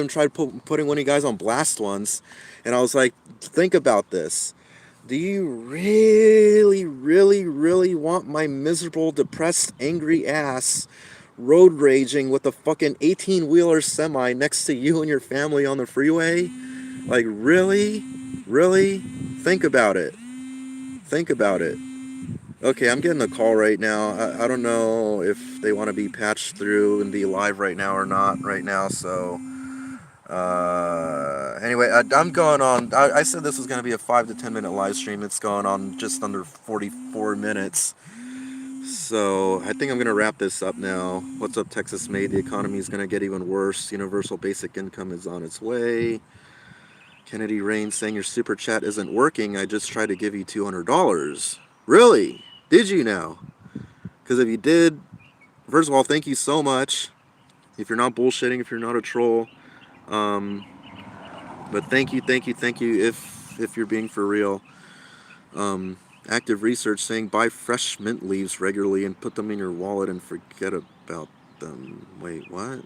tried putting one of you guys on blast once, and I was like, think about this. Do you really, really, really want my miserable, depressed, angry ass road raging with a fucking 18-wheeler semi next to you and your family on the freeway? Like, really? Really? Think about it. Think about it. Okay, I'm getting a call right now. I don't know if they want to be patched through and be live right now or not right now, so... Anyway, I'm going on. I said this was going to be a 5 to 10 minute live stream. It's going on just under 44 minutes. So I think I'm going to wrap this up now. What's up, Texas mate? The economy is going to get even worse. Universal basic income is on its way. Kennedy Rain saying your super chat isn't working. I just tried to give you $200. Really? Did you now? Because if you did, first of all, thank you so much. If you're not bullshitting, if you're not a troll. But thank you, thank you, thank you if you're being for real. Active research saying buy fresh mint leaves regularly and put them in your wallet and forget about them. Wait, what?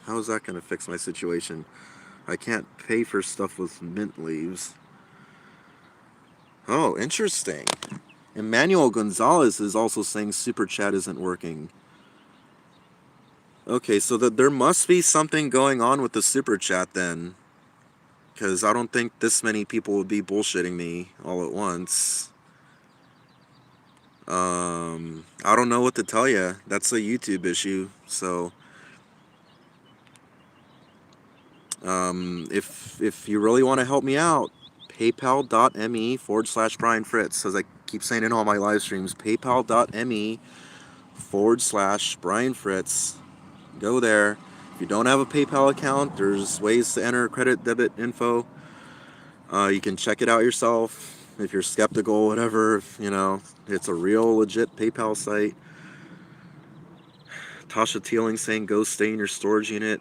How is that going to fix my situation? I can't pay for stuff with mint leaves. Oh, interesting. Emmanuel Gonzalez is also saying super chat isn't working. Okay, so there must be something going on with the super chat then. Because I don't think this many people would be bullshitting me all at once. I don't know what to tell you. That's a YouTube issue. So, if you really want to help me out, paypal.me/Brian Fritz. As I keep saying in all my live streams, paypal.me/Brian Fritz. Go there. If you don't have a PayPal account, there's ways to enter credit debit info. You can check it out yourself if you're skeptical, whatever. It's a real legit PayPal site. Tasha Teeling saying go stay in your storage unit.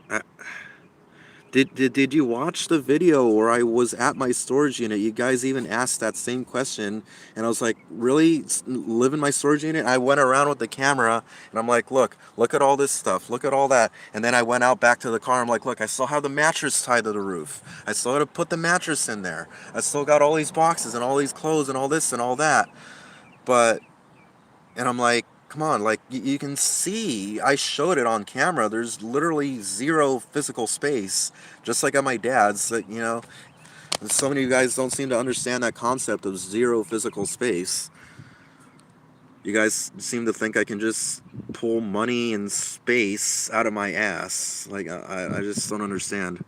Did you watch the video where I was at my storage unit? You guys even asked that same question, and I was like, "Really, live in my storage unit?" I went around with the camera, and I'm like, "Look at all this stuff. Look at all that." And then I went out back to the car. I'm like, "Look, I still have the mattress tied to the roof. I still got to put the mattress in there. I still got all these boxes and all these clothes and all this and all that." But and I'm like, come on, like you can see, I showed it on camera. There's literally zero physical space, just like at my dad's. So many of you guys don't seem to understand that concept of zero physical space. You guys seem to think I can just pull money and space out of my ass. Like, I just don't understand.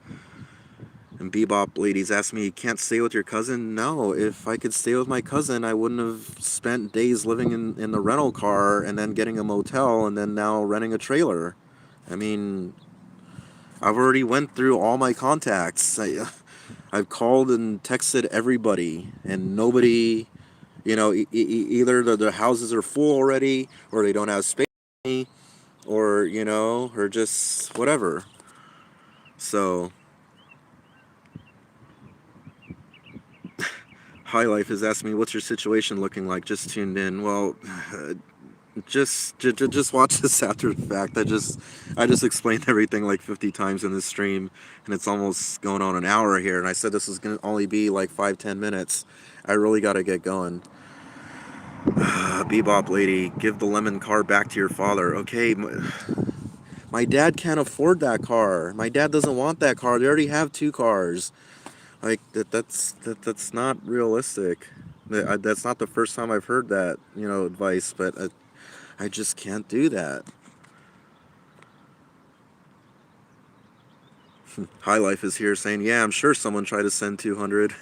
And Bebop ladies ask me, you can't stay with your cousin? No, if I could stay with my cousin, I wouldn't have spent days living in the rental car and then getting a motel and then now renting a trailer. I mean, I've already went through all my contacts. I've called and texted everybody, and nobody, either the houses are full already, or they don't have space, or just whatever. So, High Life has asked me, "What's your situation looking like?" Just tuned in. Well, just watch this after the fact. I just explained everything like 50 times in this stream, and it's almost going on an hour here. And I said this was gonna only be like 5-10 minutes. I really got to get going. Bebop lady, give the lemon car back to your father. Okay, my dad can't afford that car. My dad doesn't want that car. They already have 2 cars. Like that's not realistic. That's not the first time I've heard that advice, but I just can't do that. High Life is here saying, yeah, I'm sure someone tried to send 200.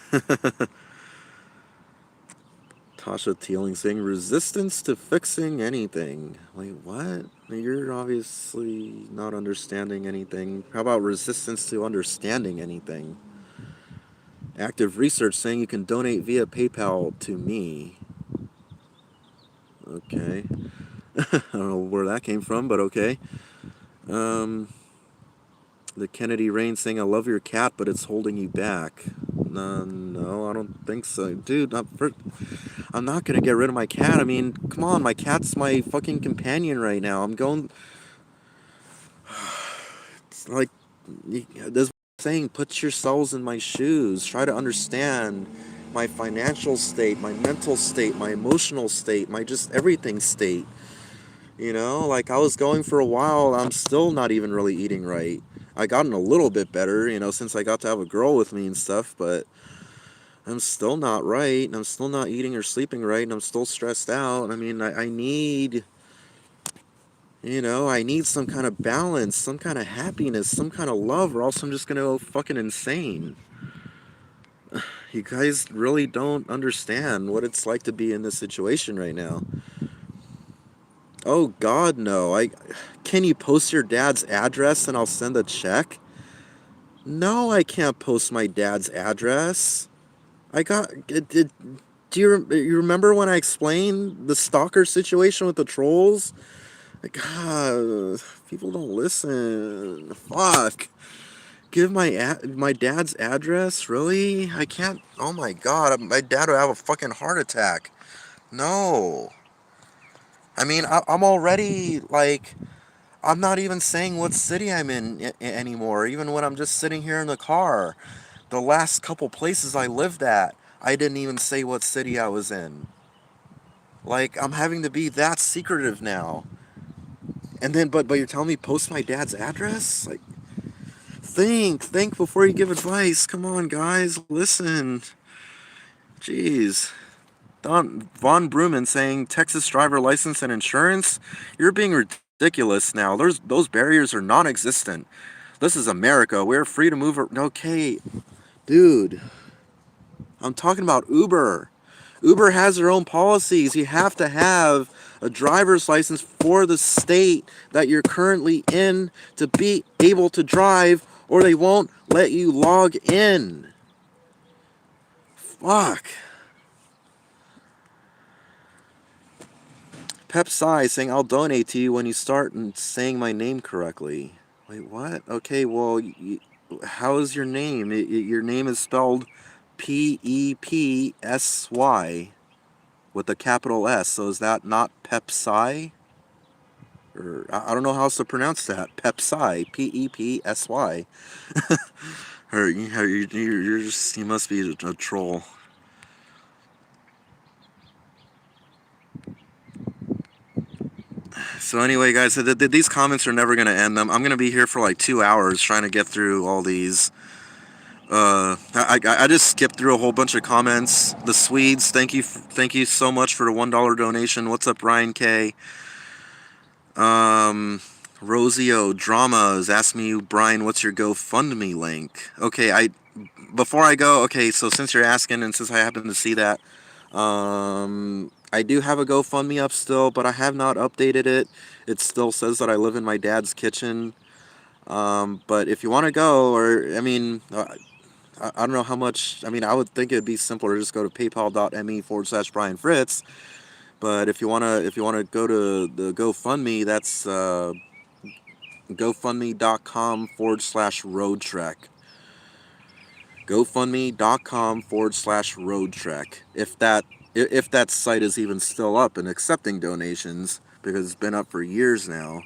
Tasha Teeling saying, resistance to fixing anything. Wait, what? You're obviously not understanding anything. How about resistance to understanding anything? Active Research saying you can donate via PayPal to me. Okay. I don't know where that came from, but okay. The Kennedy Rain saying, I love your cat, but it's holding you back. No, I don't think so. Dude, I'm not going to get rid of my cat. I mean, come on, my cat's my fucking companion right now. I'm going... It's like, this saying, put yourselves in my shoes. Try to understand my financial state, my mental state, my emotional state, my just everything state. Like I was going for a while, I'm still not even really eating right. I gotten a little bit better, since I got to have a girl with me and stuff, but I'm still not right, and I'm still not eating or sleeping right, and I'm still stressed out. I mean, I need, I need some kind of balance, some kind of happiness, some kind of love, or else I'm just gonna go fucking insane. You guys really don't understand what it's like to be in this situation right now. Oh God, no. Can you post your dad's address and I'll send a check? No, I can't post my dad's address. Do you remember when I explained the stalker situation with the trolls? God, people don't listen. Fuck. Give my dad's address? Really? I can't. Oh my God, my dad would have a fucking heart attack. No. I mean, I'm already like, I'm not even saying what city I'm in anymore, even when I'm just sitting here in the car. The last couple places I lived at, I didn't even say what city I was in. Like, I'm having to be that secretive now. And then, but you're telling me post my dad's address? Like, think before you give advice. Come on, guys, listen. Jeez. Von Bruman saying Texas driver license and insurance. You're being ridiculous now. Those barriers are non-existent. This is America. We're free to move. Okay, dude. I'm talking about Uber. Uber has their own policies. You have to have a driver's license for the state that you're currently in to be able to drive, or they won't let you log in. Fuck. Pepsi saying, I'll donate to you when you start saying my name correctly. Wait, what? Okay, well, how is your name? Your name is spelled Pepsy with a capital S. So is that not Pepsi? Or I don't know how else to pronounce that. Pepsi, Pepsy. Or you're just, you must be a troll. So anyway, guys, these comments are never gonna end. I'm gonna be here for like 2 hours trying to get through all these. I just skipped through a whole bunch of comments. The Swedes, thank you so much for the $1 donation. What's up, Ryan K? Rosio Dramas asked me, Brian, what's your GoFundMe link? Okay, before I go, okay, so since you're asking and since I happen to see that, I do have a GoFundMe up still, but I have not updated it. It still says that I live in my dad's kitchen. But if you want to go, or I mean, I don't know how much. I mean, I would think it'd be simpler to just go to paypal.me/Brian Fritz. But if you wanna go to the GoFundMe, that's GoFundMe.com/Road Trek. GoFundMe.com/Road Trek. If that site is even still up and accepting donations, because it's been up for years now.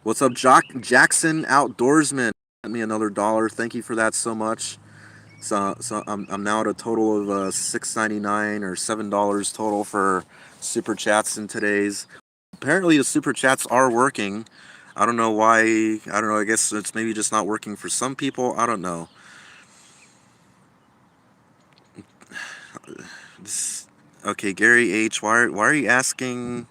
What's up, Jackson Outdoorsman? Sent me another $1. Thank you for that so much. So I'm now at a total of $6.99 or $7 total for super chats in today's. Apparently the super chats are working. I don't know why. I don't know. I guess it's maybe just not working for some people. I don't know. Okay, Gary H. Why are you asking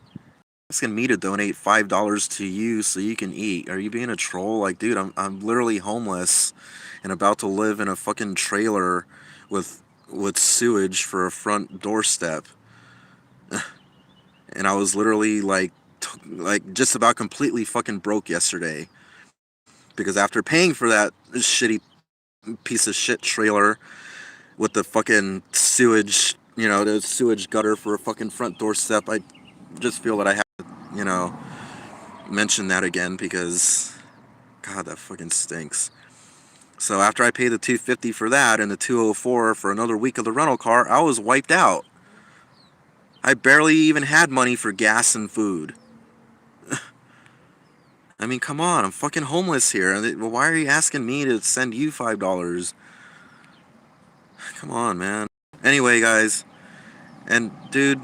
me to donate $5 to you so you can eat? Are you being a troll? Like, dude, I'm literally homeless and about to live in a fucking trailer with sewage for a front doorstep. And I was literally like just about completely fucking broke yesterday because after paying for that shitty piece of shit trailer with the fucking sewage, the sewage gutter for a fucking front doorstep, I just feel that I have to, mention that again because God, that fucking stinks. So after I paid the $250 for that and the $204 for another week of the rental car, I was wiped out. I barely even had money for gas and food. I mean, come on, I'm fucking homeless here. Why are you asking me to send you $5? Come on, man. Anyway, guys, and dude,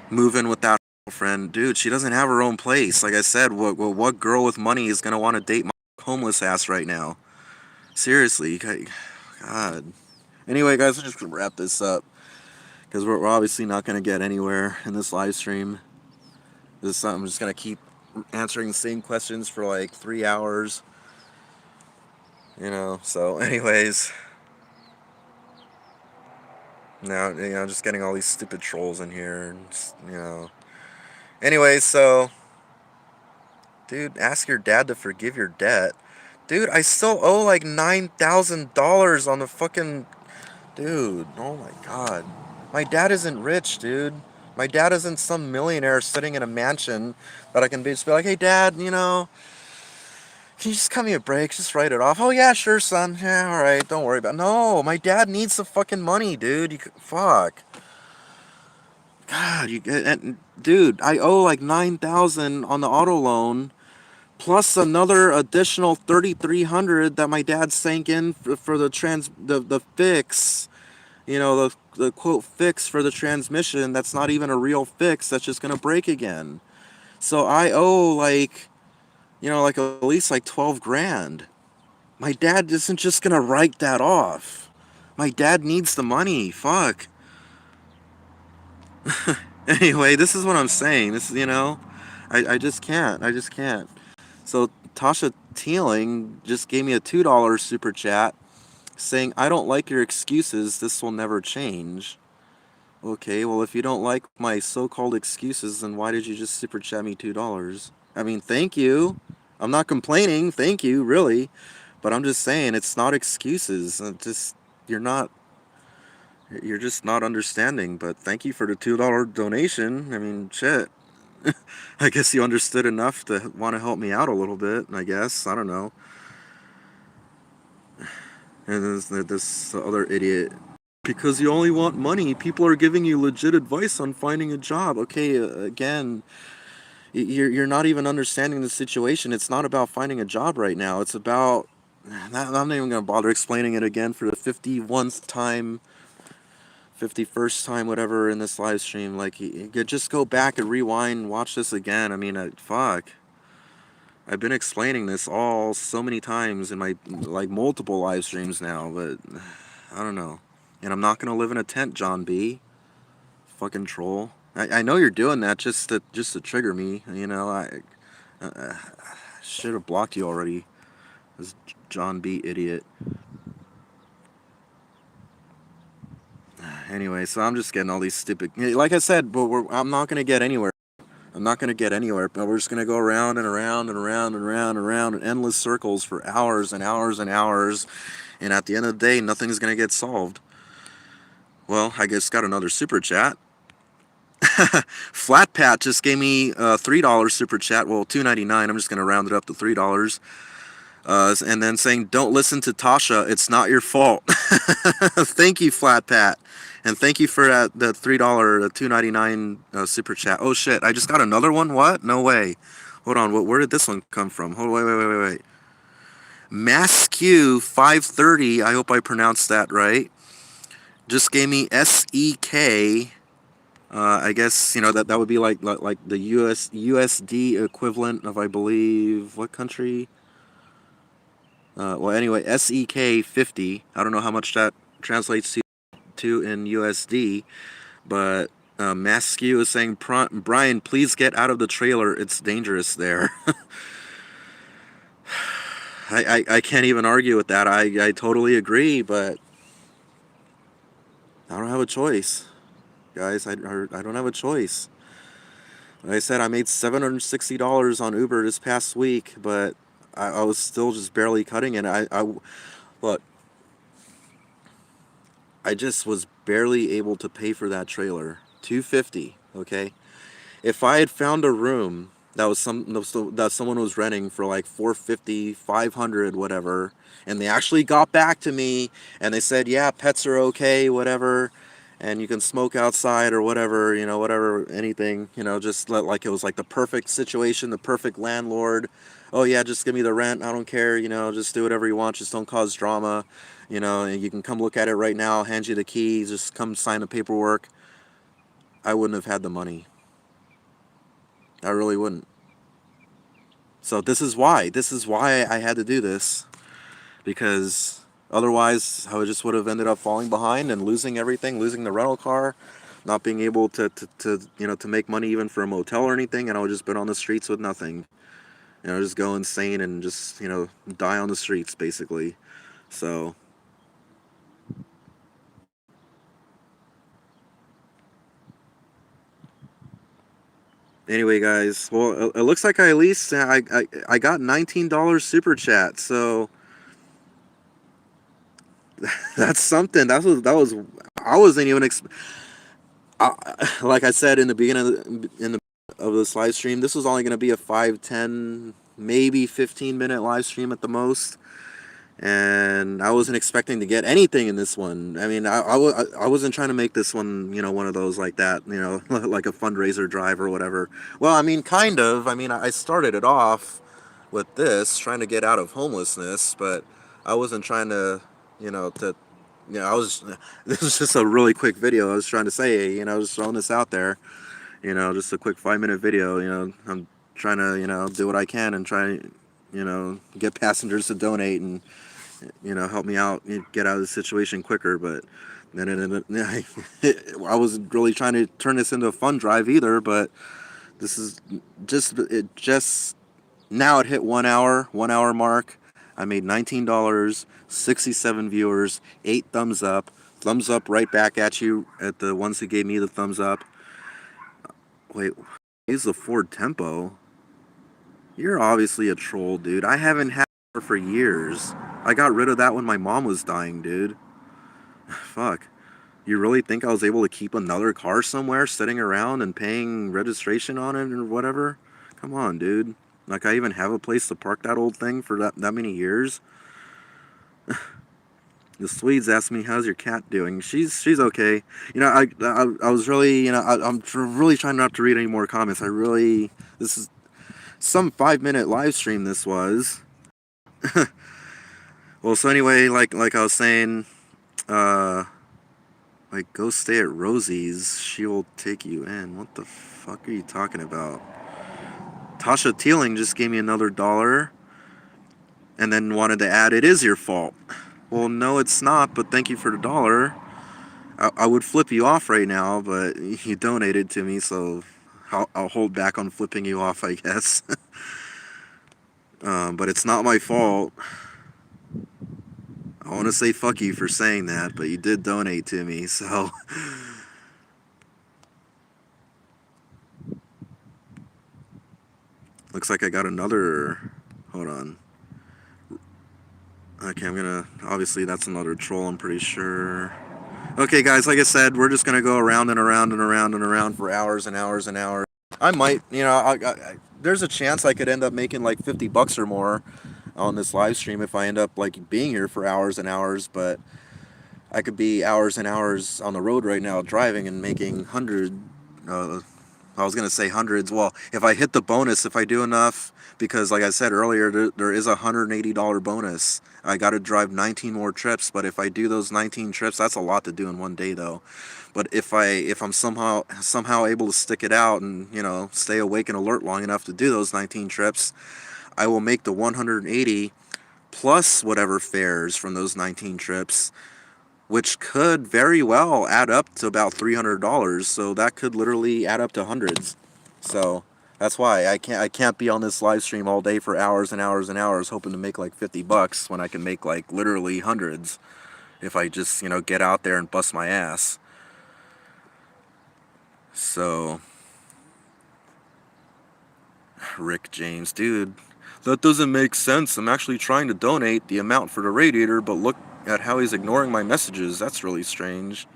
moving without a girlfriend, dude, she doesn't have her own place. Like I said, what girl with money is gonna want to date my homeless ass right now? Seriously, God. Anyway, guys, I'm just gonna wrap this up because we're obviously not gonna get anywhere in this live stream. I'm just gonna keep answering the same questions for like 3 hours. So anyways, now just getting all these stupid trolls in here, and anyways, so dude, ask your dad to forgive your debt. Dude, I still owe like $9,000 on the fucking. Dude, oh my God, my dad isn't rich, dude. My dad isn't some millionaire sitting in a mansion that I can just be like, hey dad, can you just cut me a break? Just write it off. Oh yeah, sure, son. Yeah, all right. Don't worry about it. No, my dad needs the fucking money, dude. Fuck. God, dude, I owe like 9,000 on the auto loan, plus another additional 3,300 that my dad sank in for the fix. The quote fix for the transmission. That's not even a real fix. That's just gonna break again. So I owe like at least like 12 grand. My dad isn't just gonna write that off. My dad needs the money. Fuck. Anyway, this is what I'm saying. This is, I just can't. I just can't. So Tasha Teeling just gave me a $2 super chat saying, I don't like your excuses. This will never change. Okay, well, if you don't like my so-called excuses, then why did you just super chat me $2? I mean, thank you. I'm not complaining. Thank you, really. But I'm just saying, it's not excuses. You're not, you're just not understanding. But thank you for the $2 donation. I mean, shit. I guess you understood enough to want to help me out a little bit, I guess. I don't know. And this other idiot. Because you only want money. People are giving you legit advice on finding a job. Okay, again, you're not even understanding the situation. It's not about finding a job right now. It's about... I'm not even going to bother explaining it again for the 51st time, 51st time, whatever, in this live stream. Like, you could just go back and rewind and watch this again. I mean, fuck. I've been explaining this all so many times in my, like, multiple live streams now, but I don't know. And I'm not going to live in a tent, John B. Fucking troll. I know you're doing that just to trigger me, I should have blocked you already. This John B. idiot. Anyway, so I'm just getting all these stupid... Like I said, but I'm not going to get anywhere. I'm not going to get anywhere, but we're just going to go around and around and around and around and around in endless circles for hours and hours and hours, and at the end of the day, nothing's going to get solved. Well, I just got another super chat. Flat Pat just gave me a $3 super chat. Well, $2.99. I'm just going to round it up to $3. And then saying, don't listen to Tasha. It's not your fault. Thank you, Flat Pat. And thank you for that $3, $2.99 super chat. Oh, shit. I just got another one? What? No way. Hold on. Where did this one come from? Hold on. Wait. Masq530. I hope I pronounced that right. Just gave me SEK. I guess, that would be like the USD equivalent of, I believe, what country? Well, anyway, SEK 50. I don't know how much that translates to in USD, but Maskew is saying, Brian, please get out of the trailer. It's dangerous there. I can't even argue with that. I totally agree, but I don't have a choice. Guys, I don't have a choice. Like I said, I made $760 on Uber this past week, but I was still just barely cutting it. Look, I just was barely able to pay for that trailer. $250, okay? If I had found a room that someone was renting for like $450, $500, whatever, and they actually got back to me and they said, yeah, pets are okay, whatever, and you can smoke outside or whatever, whatever, anything, just like it was like the perfect situation, the perfect landlord. Oh yeah, just give me the rent, I don't care, just do whatever you want, just don't cause drama, and you can come look at it right now, I'll hand you the keys, just come sign the paperwork. I wouldn't have had the money. I really wouldn't. So this is why I had to do this, because otherwise I would have ended up falling behind and losing everything, losing the rental car, not being able to make money even for a motel or anything, and I would just been on the streets with nothing. Just go insane and just, die on the streets basically. So anyway, guys, well, it looks like I got $19 super chat, so that's something. I wasn't even like I said in the beginning of this live stream, this was only going to be a 5, 10, maybe 15-minute live stream at the most. And I wasn't expecting to get anything in this one. I mean, I wasn't trying to make this one, one of those like that, like a fundraiser drive or whatever. Well, I mean, kind of. I mean, I started it off with this, trying to get out of homelessness, but I wasn't trying to, this was just a really quick video. I was trying to say, just throwing this out there, just a quick 5-minute video, I'm trying to, do what I can and try, get passengers to donate and, help me out, get out of the situation quicker. But then I wasn't really trying to turn this into a fun drive either. But this is just now it hit 1 hour mark. I made $19, 67 viewers, 8 thumbs up right back at you at the ones who gave me the thumbs up. Wait, he's the Ford Tempo. You're obviously a troll, dude. I haven't had her for years. I got rid of that when my mom was dying, dude. Fuck. You really think I was able to keep another car somewhere sitting around and paying registration on it or whatever? Come on, dude. Like, I even have a place to park that old thing for that many years? The Swedes asked me, "How's your cat doing?" She's okay. I was really, I'm really trying not to read any more comments. This is some 5-minute live stream this was. Well, so anyway, like I was saying, like, go stay at Rosie's. She will take you in. What the fuck are you talking about? Tasha Teeling just gave me another $1 and then wanted to add, "It is your fault." Well, no, it's not, but thank you for the $1. I would flip you off right now, but you donated to me, so I'll hold back on flipping you off, I guess. But it's not my fault. I want to say fuck you for saying that, but you did donate to me, so... Looks like I got another... Hold on. Okay, obviously, that's another troll, I'm pretty sure. Okay, guys, like I said, we're just gonna go around and around and around and around for hours and hours and hours. I might, there's a chance I could end up making like $50 or more on this live stream if I end up like being here for hours and hours, but I could be hours and hours on the road right now driving and making I was gonna say hundreds. Well, if I hit the bonus, if I do enough, because like I said earlier, there is a $180 bonus. I got to drive 19 more trips, but if I do those 19 trips, that's a lot to do in one day, though. But if I'm somehow able to stick it out and stay awake and alert long enough to do those 19 trips, I will make the 180 plus whatever fares from those 19 trips, which could very well add up to about $300. So that could literally add up to hundreds. So that's why I can't be on this live stream all day for hours and hours and hours hoping to make like $50 when I can make like literally hundreds if I just get out there and bust my ass. So Rick James, dude, that doesn't make sense. I'm actually trying to donate the amount for the radiator, but look at how he's ignoring my messages. That's really strange.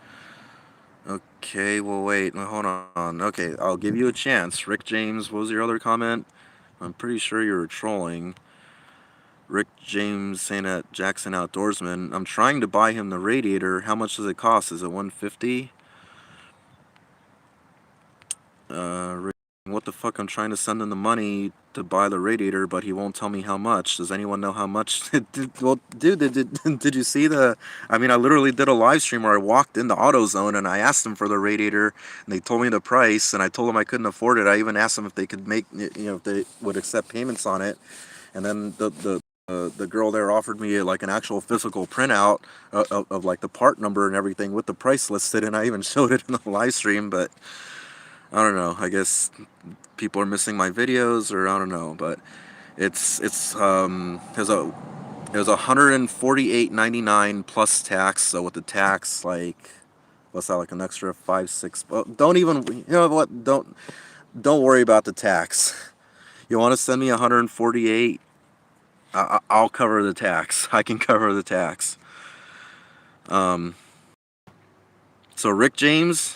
Okay, well, wait, hold on. Okay, I'll give you a chance. Rick James, what was your other comment? I'm pretty sure you were trolling. Rick James saying at Jackson Outdoorsman, I'm trying to buy him the radiator. How much does it cost? Is it $150? Rick, what the fuck? I'm trying to send him the money to buy the radiator, but he won't tell me how much. Does anyone know how much? Well, dude, did you see the... I mean, I literally did a live stream where I walked into AutoZone and I asked them for the radiator, and they told me the price, and I told them I couldn't afford it. I even asked them if they could make, if they would accept payments on it. And then the girl there offered me like an actual physical printout of like the part number and everything with the price listed, and I even showed it in the live stream, but I don't know. I guess people are missing my videos, or I don't know. But it was $148.99 plus tax. So with the tax, like, what's that, like an extra 5-6? Well, don't even, you know what? Don't worry about the tax. You want to send me 148? I'll cover the tax. I can cover the tax. So Rick James,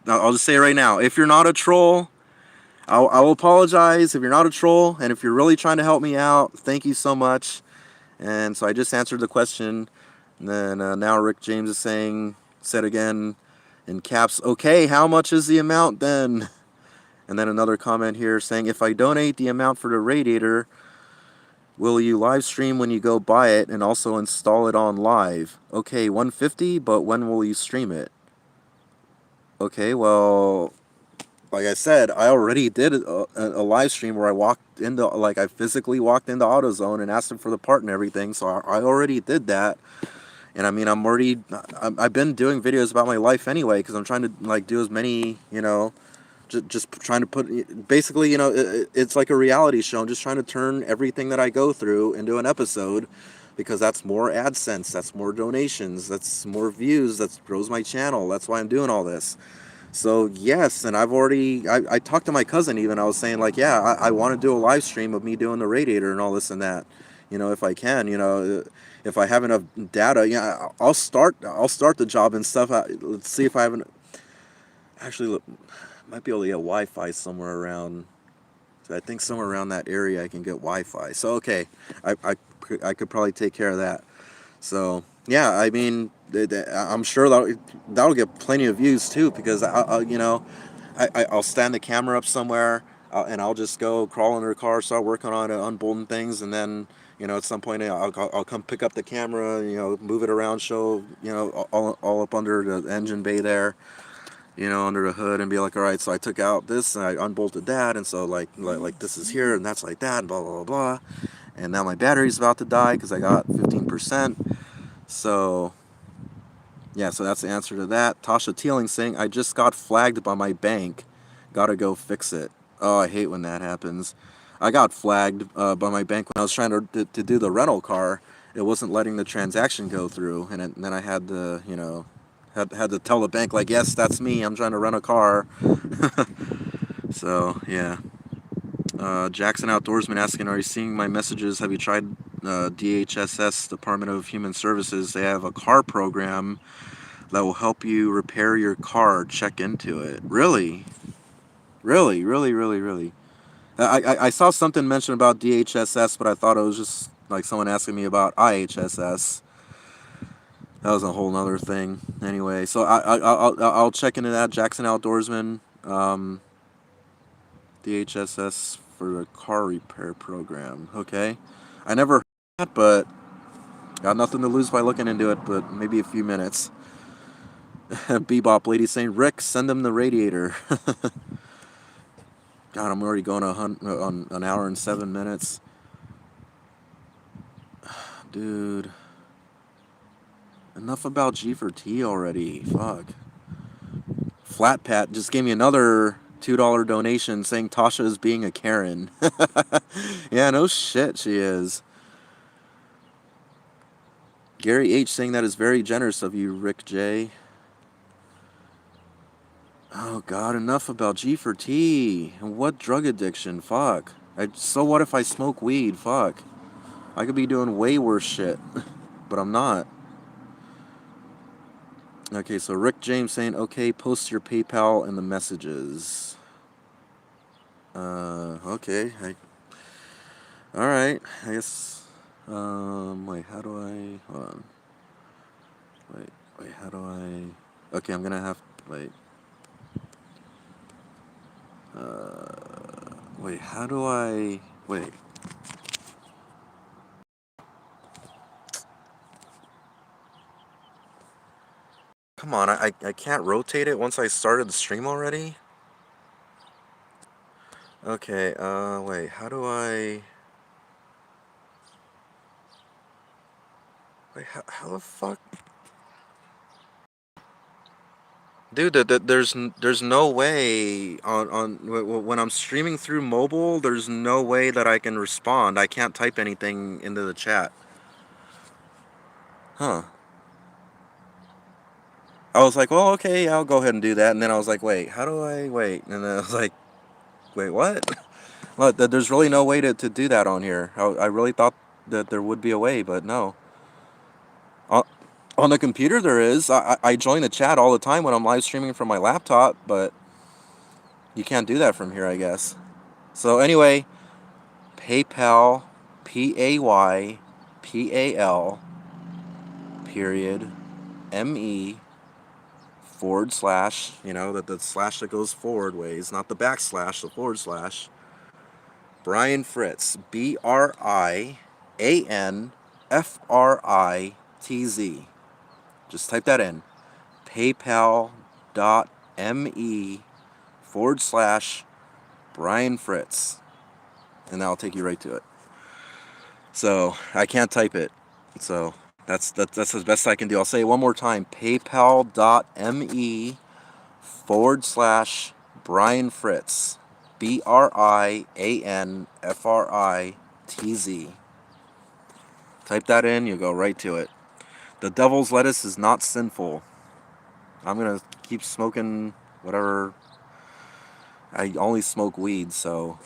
I'll just say right now, if you're not a troll, I'll apologize if you're not a troll, and if you're really trying to help me out, thank you so much. And so I just answered the question, and then now Rick James is said again in caps, okay, how much is the amount then? And then another comment here saying, if I donate the amount for the radiator, will you live stream when you go buy it and also install it on live? Okay, $150, but when will you stream it? Okay, well, like I said, I already did a live stream where I walked into, like, I physically walked into AutoZone and asked them for the part and everything. So I already did that. And I mean, I've been doing videos about my life anyway, because I'm trying to, like, do as many, just trying to put, basically, it's like a reality show. I'm just trying to turn everything that I go through into an episode, because that's more AdSense, that's more donations, that's more views, that grows my channel. That's why I'm doing all this. So yes, and I talked to my cousin even. I was saying, like, yeah, I want to do a live stream of me doing the radiator and all this and that. If I can, if I have enough data, yeah, I'll start the job and stuff. Let's see if I haven't actually might be able to get Wi-Fi somewhere around. I think somewhere around that area I can get Wi-Fi. So okay, I could probably take care of that. So yeah, I mean, I'm sure that'll get plenty of views too, because I'll stand the camera up somewhere, and I'll just go crawl under the car, start working on it, unbolting things, and then at some point I'll come pick up the camera, move it around, show all up under the engine bay there, under the hood, and be like, all right, so I took out this and I unbolted that, and so like this is here and that's like that, and blah blah blah blah, and now my battery's about to die because I got 15%. So yeah, so that's the answer to that. Tasha Teeling saying, I just got flagged by my bank. Gotta go fix it. Oh, I hate when that happens. I got flagged by my bank when I was trying to do the rental car. It wasn't letting the transaction go through. And then I had to, had to tell the bank, like, yes, that's me. I'm trying to rent a car. So, yeah. Jackson Outdoorsman asking, are you seeing my messages? Have you tried DHSS, Department of Human Services? They have a car program that will help you repair your car. Check into it. Really? Really, really, really, really. I saw something mentioned about DHSS, but I thought it was just like someone asking me about IHSS. That was a whole nother thing. Anyway, so I'll check into that. Jackson Outdoorsman, DHSS for the car repair program. Okay, I never heard that, but got nothing to lose by looking into it. But maybe a few minutes. Bebop lady saying, Rick, send him the radiator. God, I'm already going on an hour and 7 minutes. Dude. Enough about G4T already. Fuck. Flat Pat just gave me another $2 donation saying Tasha is being a Karen. Yeah, no shit, she is. Gary H saying that is very generous of you, Rick J. Oh god, enough about G4T. And what drug addiction? Fuck. So what if I smoke weed? Fuck. I could be doing way worse shit. But I'm not. Okay, so Rick James saying, okay, post your PayPal in the messages. Okay. Alright, I guess, wait, how do I, hold on. Wait, how do I, okay, I'm gonna have, wait. Wait, how do I, wait. Come on, I can't rotate it once I started the stream already? Okay, wait, how do I... Wait, how the fuck... Dude, there's no way when I'm streaming through mobile, there's no way that I can respond. I can't type anything into the chat. Huh. I was like, well, okay, I'll go ahead and do that. And then I was like, wait, how do I wait? And then I was like, wait, what? Well, there's really no way to do that on here. I really thought that there would be a way, but no. On, on the computer there is. I join the chat all the time when I'm live streaming from my laptop, but you can't do that from here, I guess. So anyway, PayPal, PayPal, period, ME, / the slash that goes forward ways, not the backslash, the / Brian Fritz, BrianFritz. Just type that in. PayPal.me Brian Fritz. And that'll take you right to it. So I can't type it. So that's the best I can do. I'll say it one more time. PayPal.me/Brian Fritz. BrianFritz. Type that in, you go right to it. The devil's lettuce is not sinful. I'm gonna keep smoking whatever. I only smoke weed, so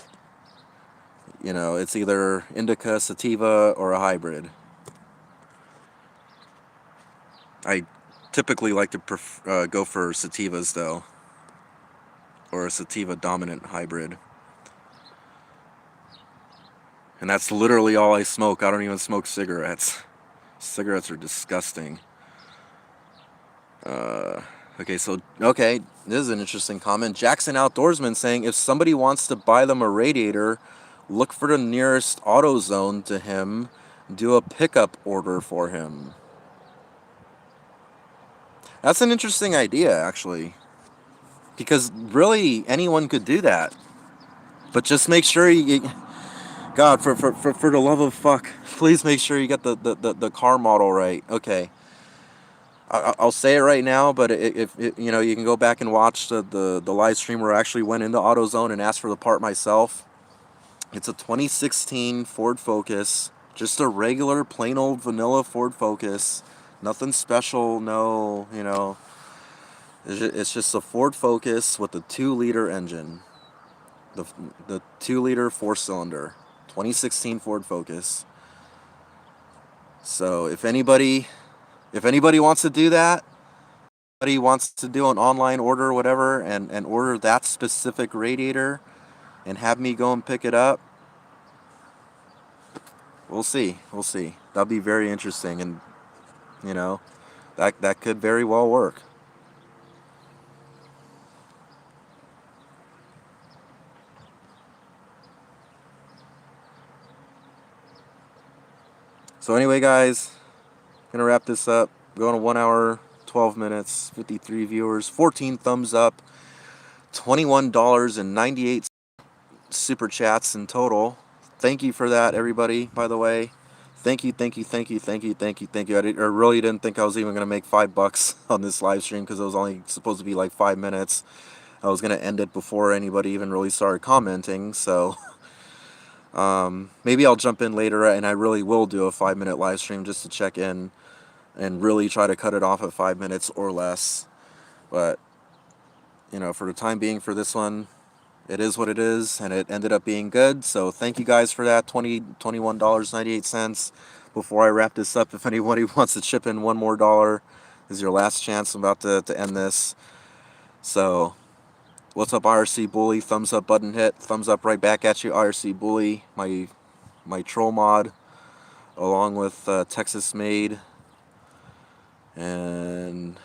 it's either indica, sativa, or a hybrid. I typically like to go for sativas though, or a sativa dominant hybrid. And that's literally all I smoke. I don't even smoke cigarettes. Cigarettes are disgusting. Okay, this is an interesting comment. Jackson Outdoorsman saying, if somebody wants to buy them a radiator, look for the nearest AutoZone to him, do a pickup order for him. That's an interesting idea, actually. Because really, anyone could do that. But just make sure God, for the love of fuck, please make sure you get the car model right. Okay. I'll say it right now, but if you can go back and watch the live stream where I actually went into AutoZone and asked for the part myself. It's a 2016 Ford Focus, just a regular plain old vanilla Ford Focus, nothing special. No, it's just a Ford Focus with a 2-liter engine, the 2-liter 4-cylinder, 2016 Ford Focus. So if anybody wants to do that, anybody wants to do an online order or whatever and order that specific radiator and have me go and pick it up, we'll see. That'll be very interesting, and that could very well work. So anyway, guys, gonna wrap this up. Going to 1 hour, 12 minutes, 53 viewers, 14 thumbs up, $21.98 super chats in total. Thank you for that, everybody, by the way. Thank you. I really didn't think I was even going to make $5 on this live stream because it was only supposed to be like 5 minutes. I was going to end it before anybody even really started commenting, so maybe I'll jump in later and I really will do a 5-minute live stream just to check in and really try to cut it off at 5 minutes or less. But for the time being, for this one, it is what it is, and it ended up being good. So thank you guys for that. $21.98. Before I wrap this up, if anybody wants to chip in one more dollar, this is your last chance. I'm about to end this. So what's up, IRC Bully? Thumbs up button hit. Thumbs up right back at you, IRC Bully. My troll mod, along with Texas Made, and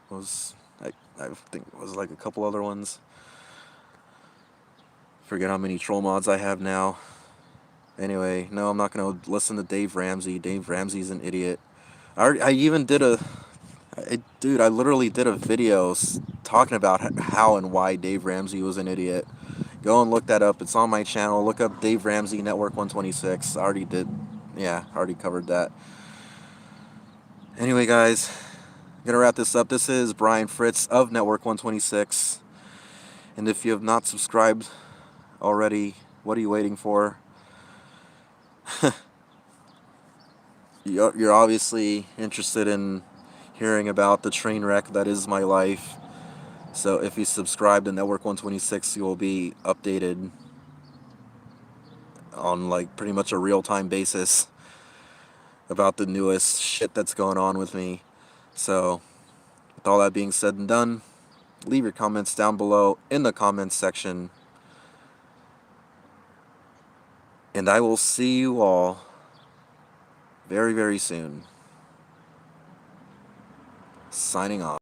I think it was like a couple other ones. Forget how many troll mods I have now. Anyway, no, I'm not going to listen to Dave Ramsey. Dave Ramsey's an idiot. I even did I literally did a video talking about how and why Dave Ramsey was an idiot. Go and look that up. It's on my channel. Look up Dave Ramsey Network 126. I already did. Yeah, already covered that. Anyway, guys, I'm going to wrap this up. This is Brian Fritz of Network 126. And if you have not subscribed already, what are you waiting for? You're obviously interested in hearing about the train wreck that is my life. So if you subscribe to Network 126, you will be updated on like pretty much a real-time basis about the newest shit that's going on with me. So with all that being said and done, leave your comments down below in the comments section. And I will see you all very, very soon. Signing off.